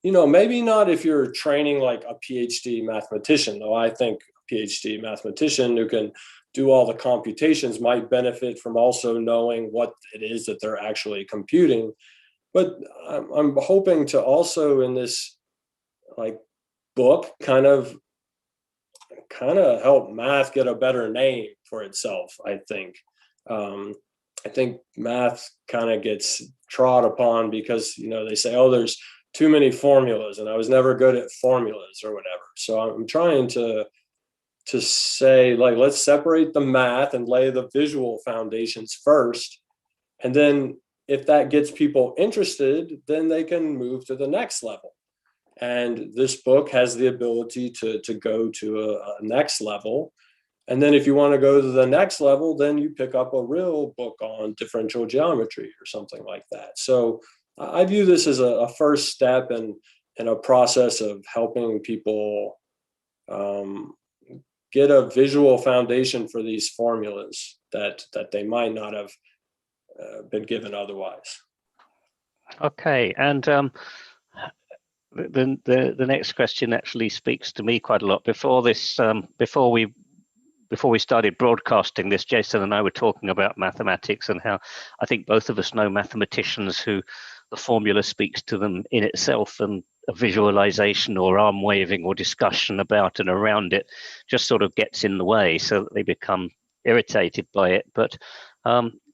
Maybe not if you're training like a PhD mathematician, though I think a PhD mathematician who can do all the computations might benefit from also knowing what it is that they're actually computing. But I'm hoping to also in this like book kind of help math get a better name for itself. I think math kind of gets trod upon because they say, oh, there's too many formulas, and I was never good at formulas or whatever. So I'm trying to say, like, let's separate the math and lay the visual foundations first, and then if that gets people interested, then they can move to the next level. And this book has the ability to go to a next level. And then if you want to go to the next level, then you pick up a real book on differential geometry or something like that. So I view this as a first step in a process of helping people get a visual foundation for these formulas that they might not have been given otherwise. Okay, and the next question actually speaks to me quite a lot. Before this, before we started broadcasting this, Jason and I were talking about mathematics and how I think both of us know mathematicians who the formula speaks to them in itself, and a visualization or arm waving or discussion about and around it just sort of gets in the way, so that they become irritated by it. But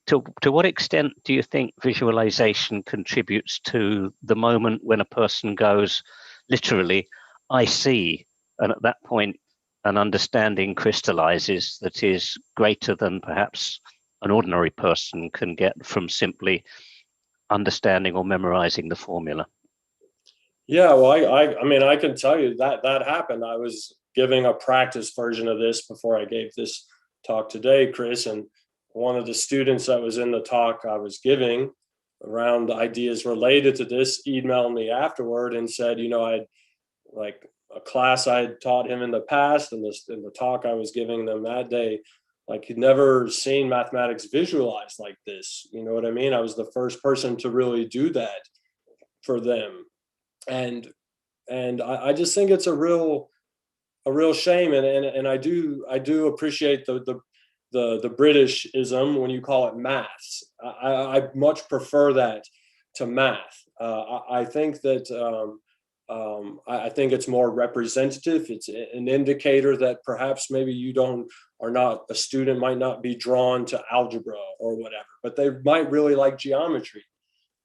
to what extent do you think visualization contributes to the moment when a person goes, literally, I see, and at that point an understanding crystallizes that is greater than perhaps an ordinary person can get from simply understanding or memorizing the formula? Yeah, well, I mean, I can tell you that happened. I was giving a practice version of this before I gave this talk today, Chris, and one of the students that was in the talk I was giving around ideas related to this emailed me afterward and said, I'd like a class I had taught him in the past, and in the talk I was giving them that day, like he'd never seen mathematics visualized like this. You know what I mean? I was the first person to really do that for them. And I just think it's a real shame, and I do appreciate the Britishism when you call it maths. I much prefer that to math. I think that I think it's more representative. It's an indicator that perhaps maybe a student might not be drawn to algebra or whatever, but they might really like geometry,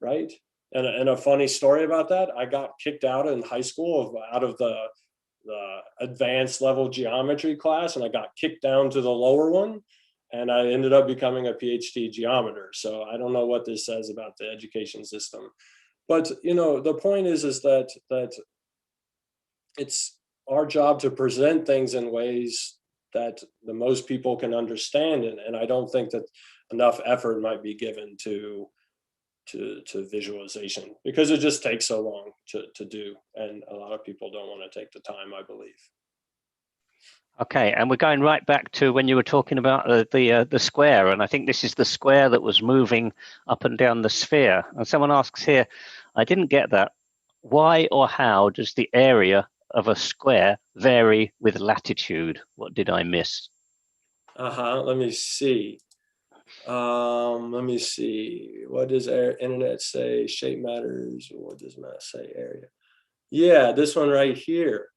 right? And a funny story about that, I got kicked out in high school out of the advanced level geometry class, and I got kicked down to the lower one, and I ended up becoming a PhD geometer. So I don't know what this says about the education system. But the point is that it's our job to present things in ways that the most people can understand, and I don't think that enough effort might be given to visualization, because it just takes so long to do, and a lot of people don't want to take the time, I believe. Okay, and we're going right back to when you were talking about the square, and I think this is the square that was moving up and down the sphere. And someone asks here, I didn't get that. Why or how does the area of a square vary with latitude? What did I miss? Let me see. Let me see. What does internet say? Shape matters. What does math say? Area. Yeah, this one right here.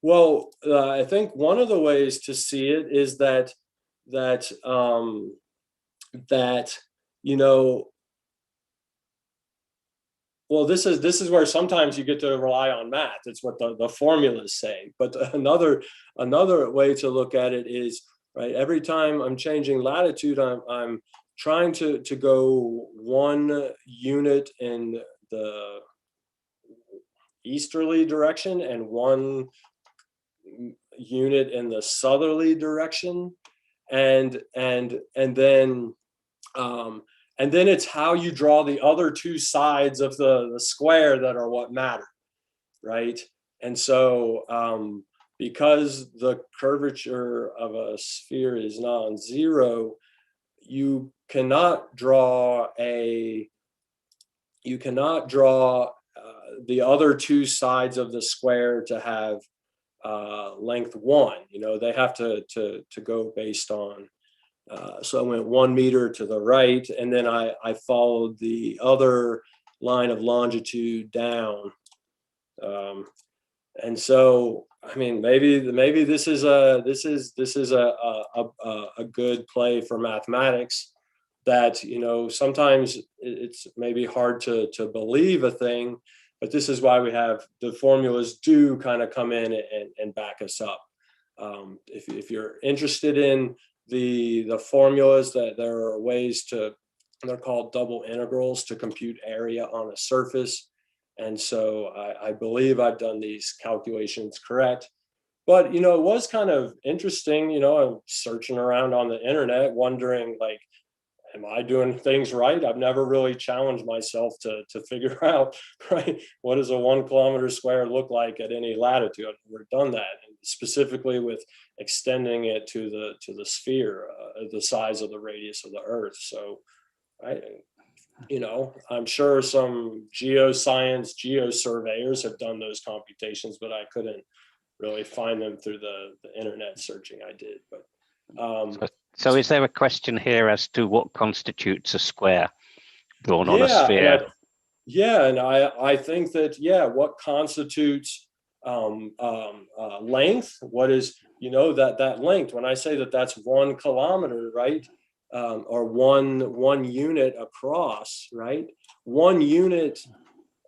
Well, I think one of the ways to see it is that that you know. Well, this is where sometimes you get to rely on math. It's what the formulas say. But another way to look at it is, right, every time I'm changing latitude, I'm trying to go 1 unit in the easterly direction and 1 unit in the southerly direction, and then and then it's how you draw the other two sides of the square that are what matter, right? And so because the curvature of a sphere is non-zero, you cannot draw the other two sides of the square to have length 1. They have to go based on. So I went 1 meter to the right, and then I followed the other line of longitude down. And so, I mean, maybe this is a good play for mathematics. That sometimes it's maybe hard to believe a thing, but this is why we have the formulas do kind of come in and back us up. If you're interested in the formulas, that there are ways to, they're called double integrals, to compute area on a surface. And so I believe I've done these calculations correct. But it was kind of interesting. I'm searching around on the internet wondering, like, am I doing things right? I've never really challenged myself to figure out, right, what does a 1 kilometer square look like at any latitude? I've never done that, and specifically with extending it to the sphere, the size of the radius of the Earth. So, I'm sure some geoscience geosurveyors have done those computations, but I couldn't really find them through the internet searching I did. But so is there a question here as to what constitutes a square drawn on a yeah, sphere? and I think that, what constitutes length? What is, that length? When I say that's 1 kilometer, right? Or one unit across, right? 1 unit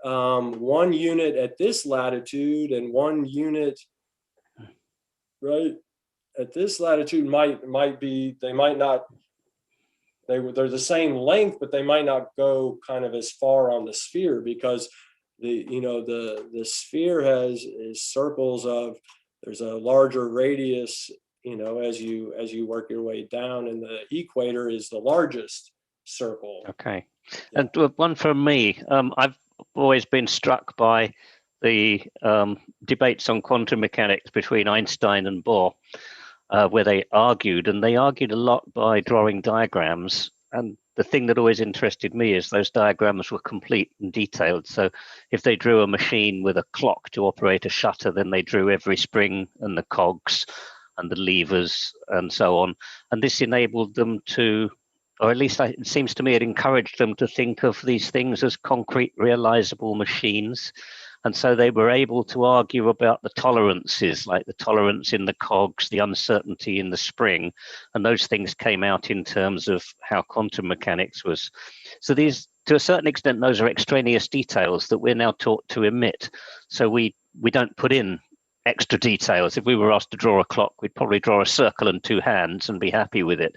at this latitude, and 1 unit, right, at this latitude might be, they might not, they're the same length, but they might not go kind of as far on the sphere, because the sphere is circles of, there's a larger radius, as you work your way down, and the equator is the largest circle. Okay. Yeah. And one from me, I've always been struck by the debates on quantum mechanics between Einstein and Bohr, where they argued a lot by drawing diagrams. And the thing that always interested me is those diagrams were complete and detailed. So if they drew a machine with a clock to operate a shutter, then they drew every spring and the cogs and the levers and so on. And this enabled them to, or at least it seems to me, it encouraged them to think of these things as concrete, realizable machines. And so they were able to argue about the tolerances, like the tolerance in the cogs, the uncertainty in the spring. And those things came out in terms of how quantum mechanics was. So these, to a certain extent, those are extraneous details that we're now taught to omit. So we don't put in extra details. If we were asked to draw a clock, we'd probably draw a circle and 2 hands and be happy with it.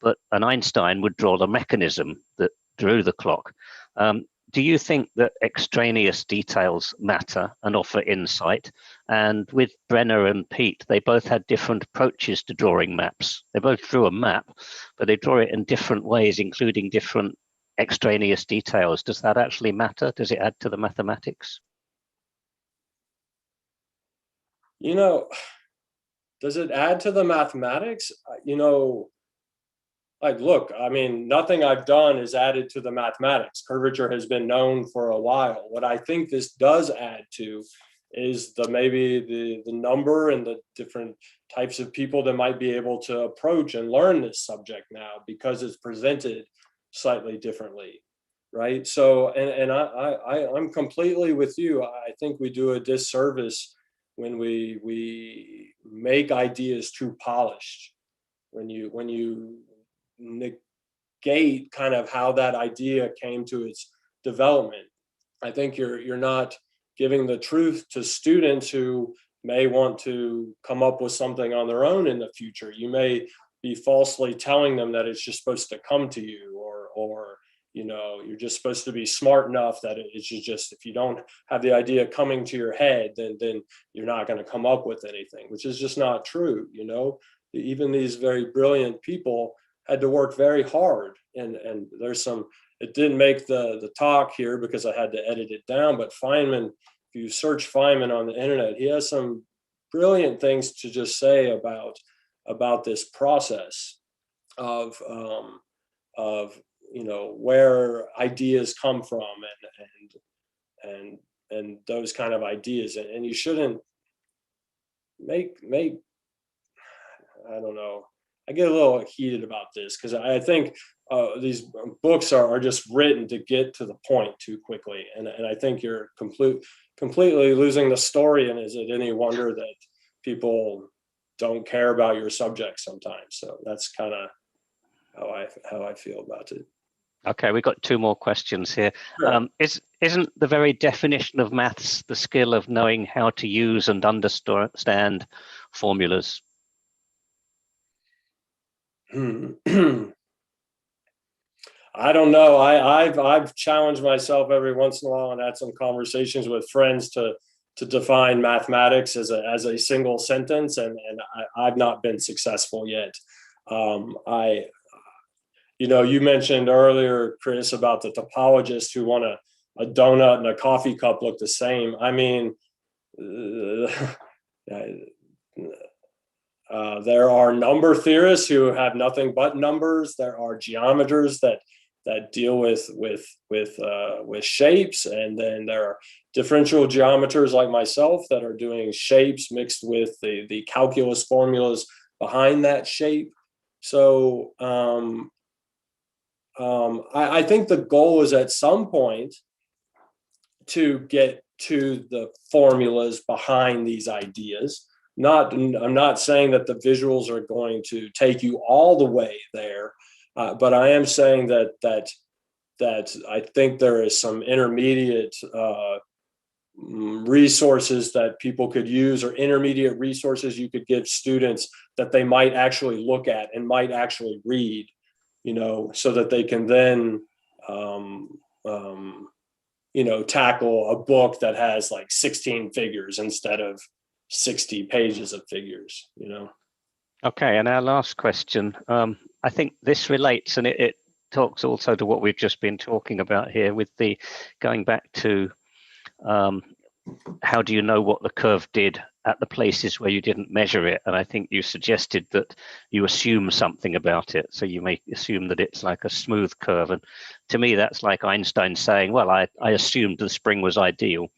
But an Einstein would draw the mechanism that drew the clock. Do you think that extraneous details matter and offer insight? And with Brenner and Pete, they both had different approaches to drawing maps. They both drew a map, but they draw it in different ways, including different extraneous details. Does that actually matter? Does it add to the mathematics? does it add to the mathematics? You know, like, look, I mean, nothing I've done is added to the mathematics. Curvature has been known for a while. What I think this does add to is maybe the number and the different types of people that might be able to approach and learn this subject now, because it's presented slightly differently, right? So, and I'm completely with you. I think we do a disservice when we make ideas too polished, when you negate kind of how that idea came to its development. I think you're not giving the truth to students who may want to come up with something on their own in the future. You may be falsely telling them that it's just supposed to come to you, or you know, you're just supposed to be smart enough that it's just, if you don't have the idea coming to your head, then you're not going to come up with anything, which is just not true. You know, even these very brilliant people had to work very hard, and there's some, it didn't make the talk here because I had to edit it down, but Feynman, if you search Feynman on the internet, he has some brilliant things to just say about this process of you know, where ideas come from, and those kind of ideas, and you shouldn't make I don't know, I get a little heated about this because I think these books are just written to get to the point too quickly, and I think you're completely losing the story. And is it any wonder that people don't care about your subject sometimes? So that's kind of how I feel about it. Okay, we've got two more questions here. Sure. Isn't the very definition of maths the skill of knowing how to use and understand formulas? I don't know. I've challenged myself every once in a while and had some conversations with friends to define mathematics as a single sentence, and I've not been successful yet. You know, you mentioned earlier, Chris, about the topologists who want a donut and a coffee cup look the same. I mean, there are number theorists who have nothing but numbers. There are geometers that deal with shapes, and then there are differential geometers like myself that are doing shapes mixed with the calculus formulas behind that shape. So I think the goal is at some point to get to the formulas behind these ideas. I'm not saying that the visuals are going to take you all the way there, but I am saying that I think there is some intermediate resources that people could use, or intermediate resources you could give students that they might actually look at and might actually read, you know, so that they can then you know, tackle a book that has like 16 figures instead of 60 pages of figures, you know. Okay, and our last question, I think this relates, and it talks also to what we've just been talking about here, with the going back to how do you know what the curve did at the places where you didn't measure it? And I think you suggested that you assume something about it. So you may assume that it's like a smooth curve. And to me, that's like Einstein saying, well, I assumed the spring was ideal.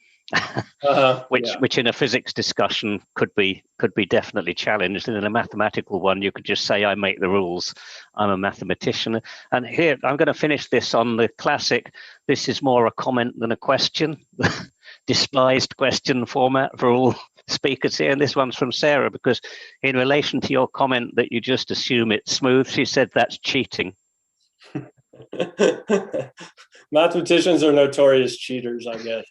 Which in a physics discussion could be definitely challenged, and in a mathematical one you could just say, I make the rules, I'm a mathematician. And here I'm going to finish this on the classic, this is more a comment than a question, despised question format for all speakers here. And this one's from Sarah, because in relation to your comment that you just assume it's smooth, she said that's cheating. Mathematicians are notorious cheaters, I guess.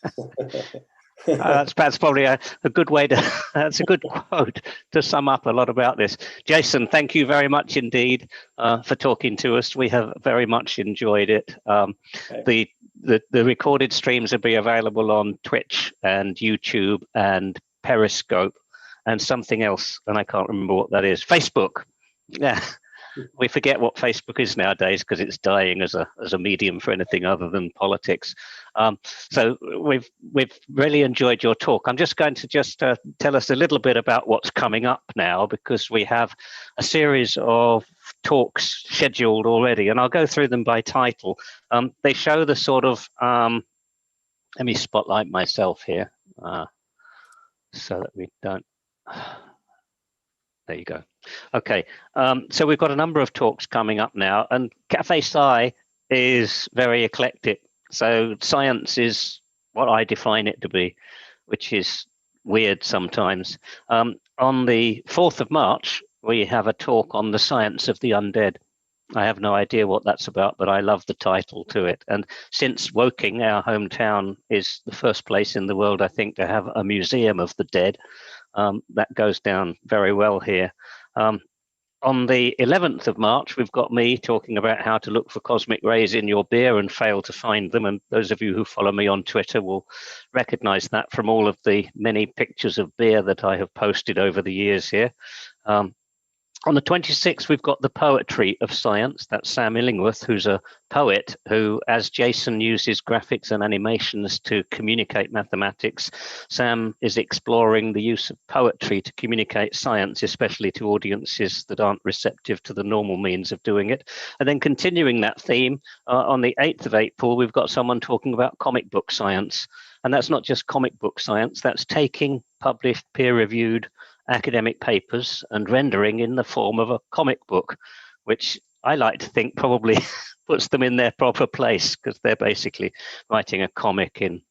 That's probably a good way to, that's a good quote to sum up a lot about this. Jason, thank you very much indeed for talking to us. We have very much enjoyed it. Okay. The recorded streams will be available on Twitch and YouTube and Periscope and something else, and I can't remember what that is. Facebook. Yeah. we forget what Facebook is nowadays because it's dying as a medium for anything other than politics. So we've really enjoyed your talk. I'm just going to tell us a little bit about what's coming up now, because we have a series of talks scheduled already, and I'll go through them by title. They show the sort of let me spotlight myself here so that we don't. There you go. Okay, so we've got a number of talks coming up now, and Cafe Sci is very eclectic. So science is what I define it to be, which is weird sometimes. On the 4th of March, we have a talk on the science of the undead. I have no idea what that's about, but I love the title to it. And since Woking, our hometown, is the first place in the world, I think, to have a museum of the dead, that goes down very well here. On the 11th of March, we've got me talking about how to look for cosmic rays in your beer and fail to find them. And those of you who follow me on Twitter will recognize that from all of the many pictures of beer that I have posted over the years here. On the 26th, we've got the poetry of science. That's Sam Illingworth, who's a poet who, as Jason uses graphics and animations to communicate mathematics, Sam is exploring the use of poetry to communicate science, especially to audiences that aren't receptive to the normal means of doing it. And then continuing that theme, on the 8th of April, we've got someone talking about comic book science. And that's not just comic book science, that's taking published, peer-reviewed academic papers and rendering in the form of a comic book, which I like to think probably puts them in their proper place, because they're basically writing a comic in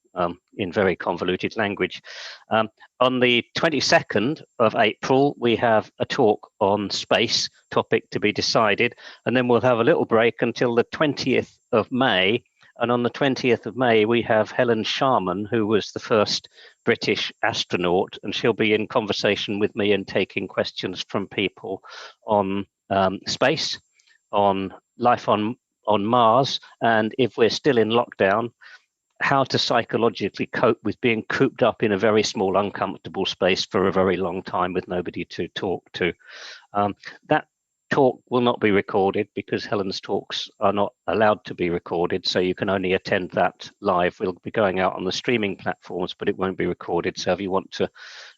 very convoluted language. On the 22nd of April, we have a talk on space, topic to be decided, and then we'll have a little break until the 20th of May. And on the 20th of May, we have Helen Sharman, who was the first British astronaut, and she'll be in conversation with me and taking questions from people on space, on life on Mars, and if we're still in lockdown, how to psychologically cope with being cooped up in a very small, uncomfortable space for a very long time with nobody to talk to. That talk will not be recorded because Helen's talks are not allowed to be recorded, so you can only attend that live. We'll be going out on the streaming platforms, but it won't be recorded. So if you want to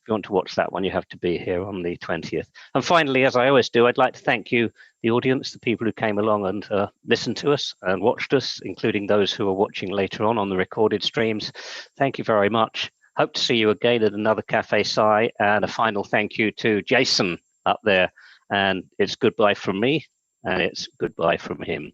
watch that one, you have to be here on the 20th. And finally, as I always do, I'd like to thank you, the audience, the people who came along and listened to us and watched us, including those who are watching later on the recorded streams. Thank you very much. Hope to see you again at another Cafe Sci, and a final thank you to Jason up there. And it's goodbye from me, and it's goodbye from him.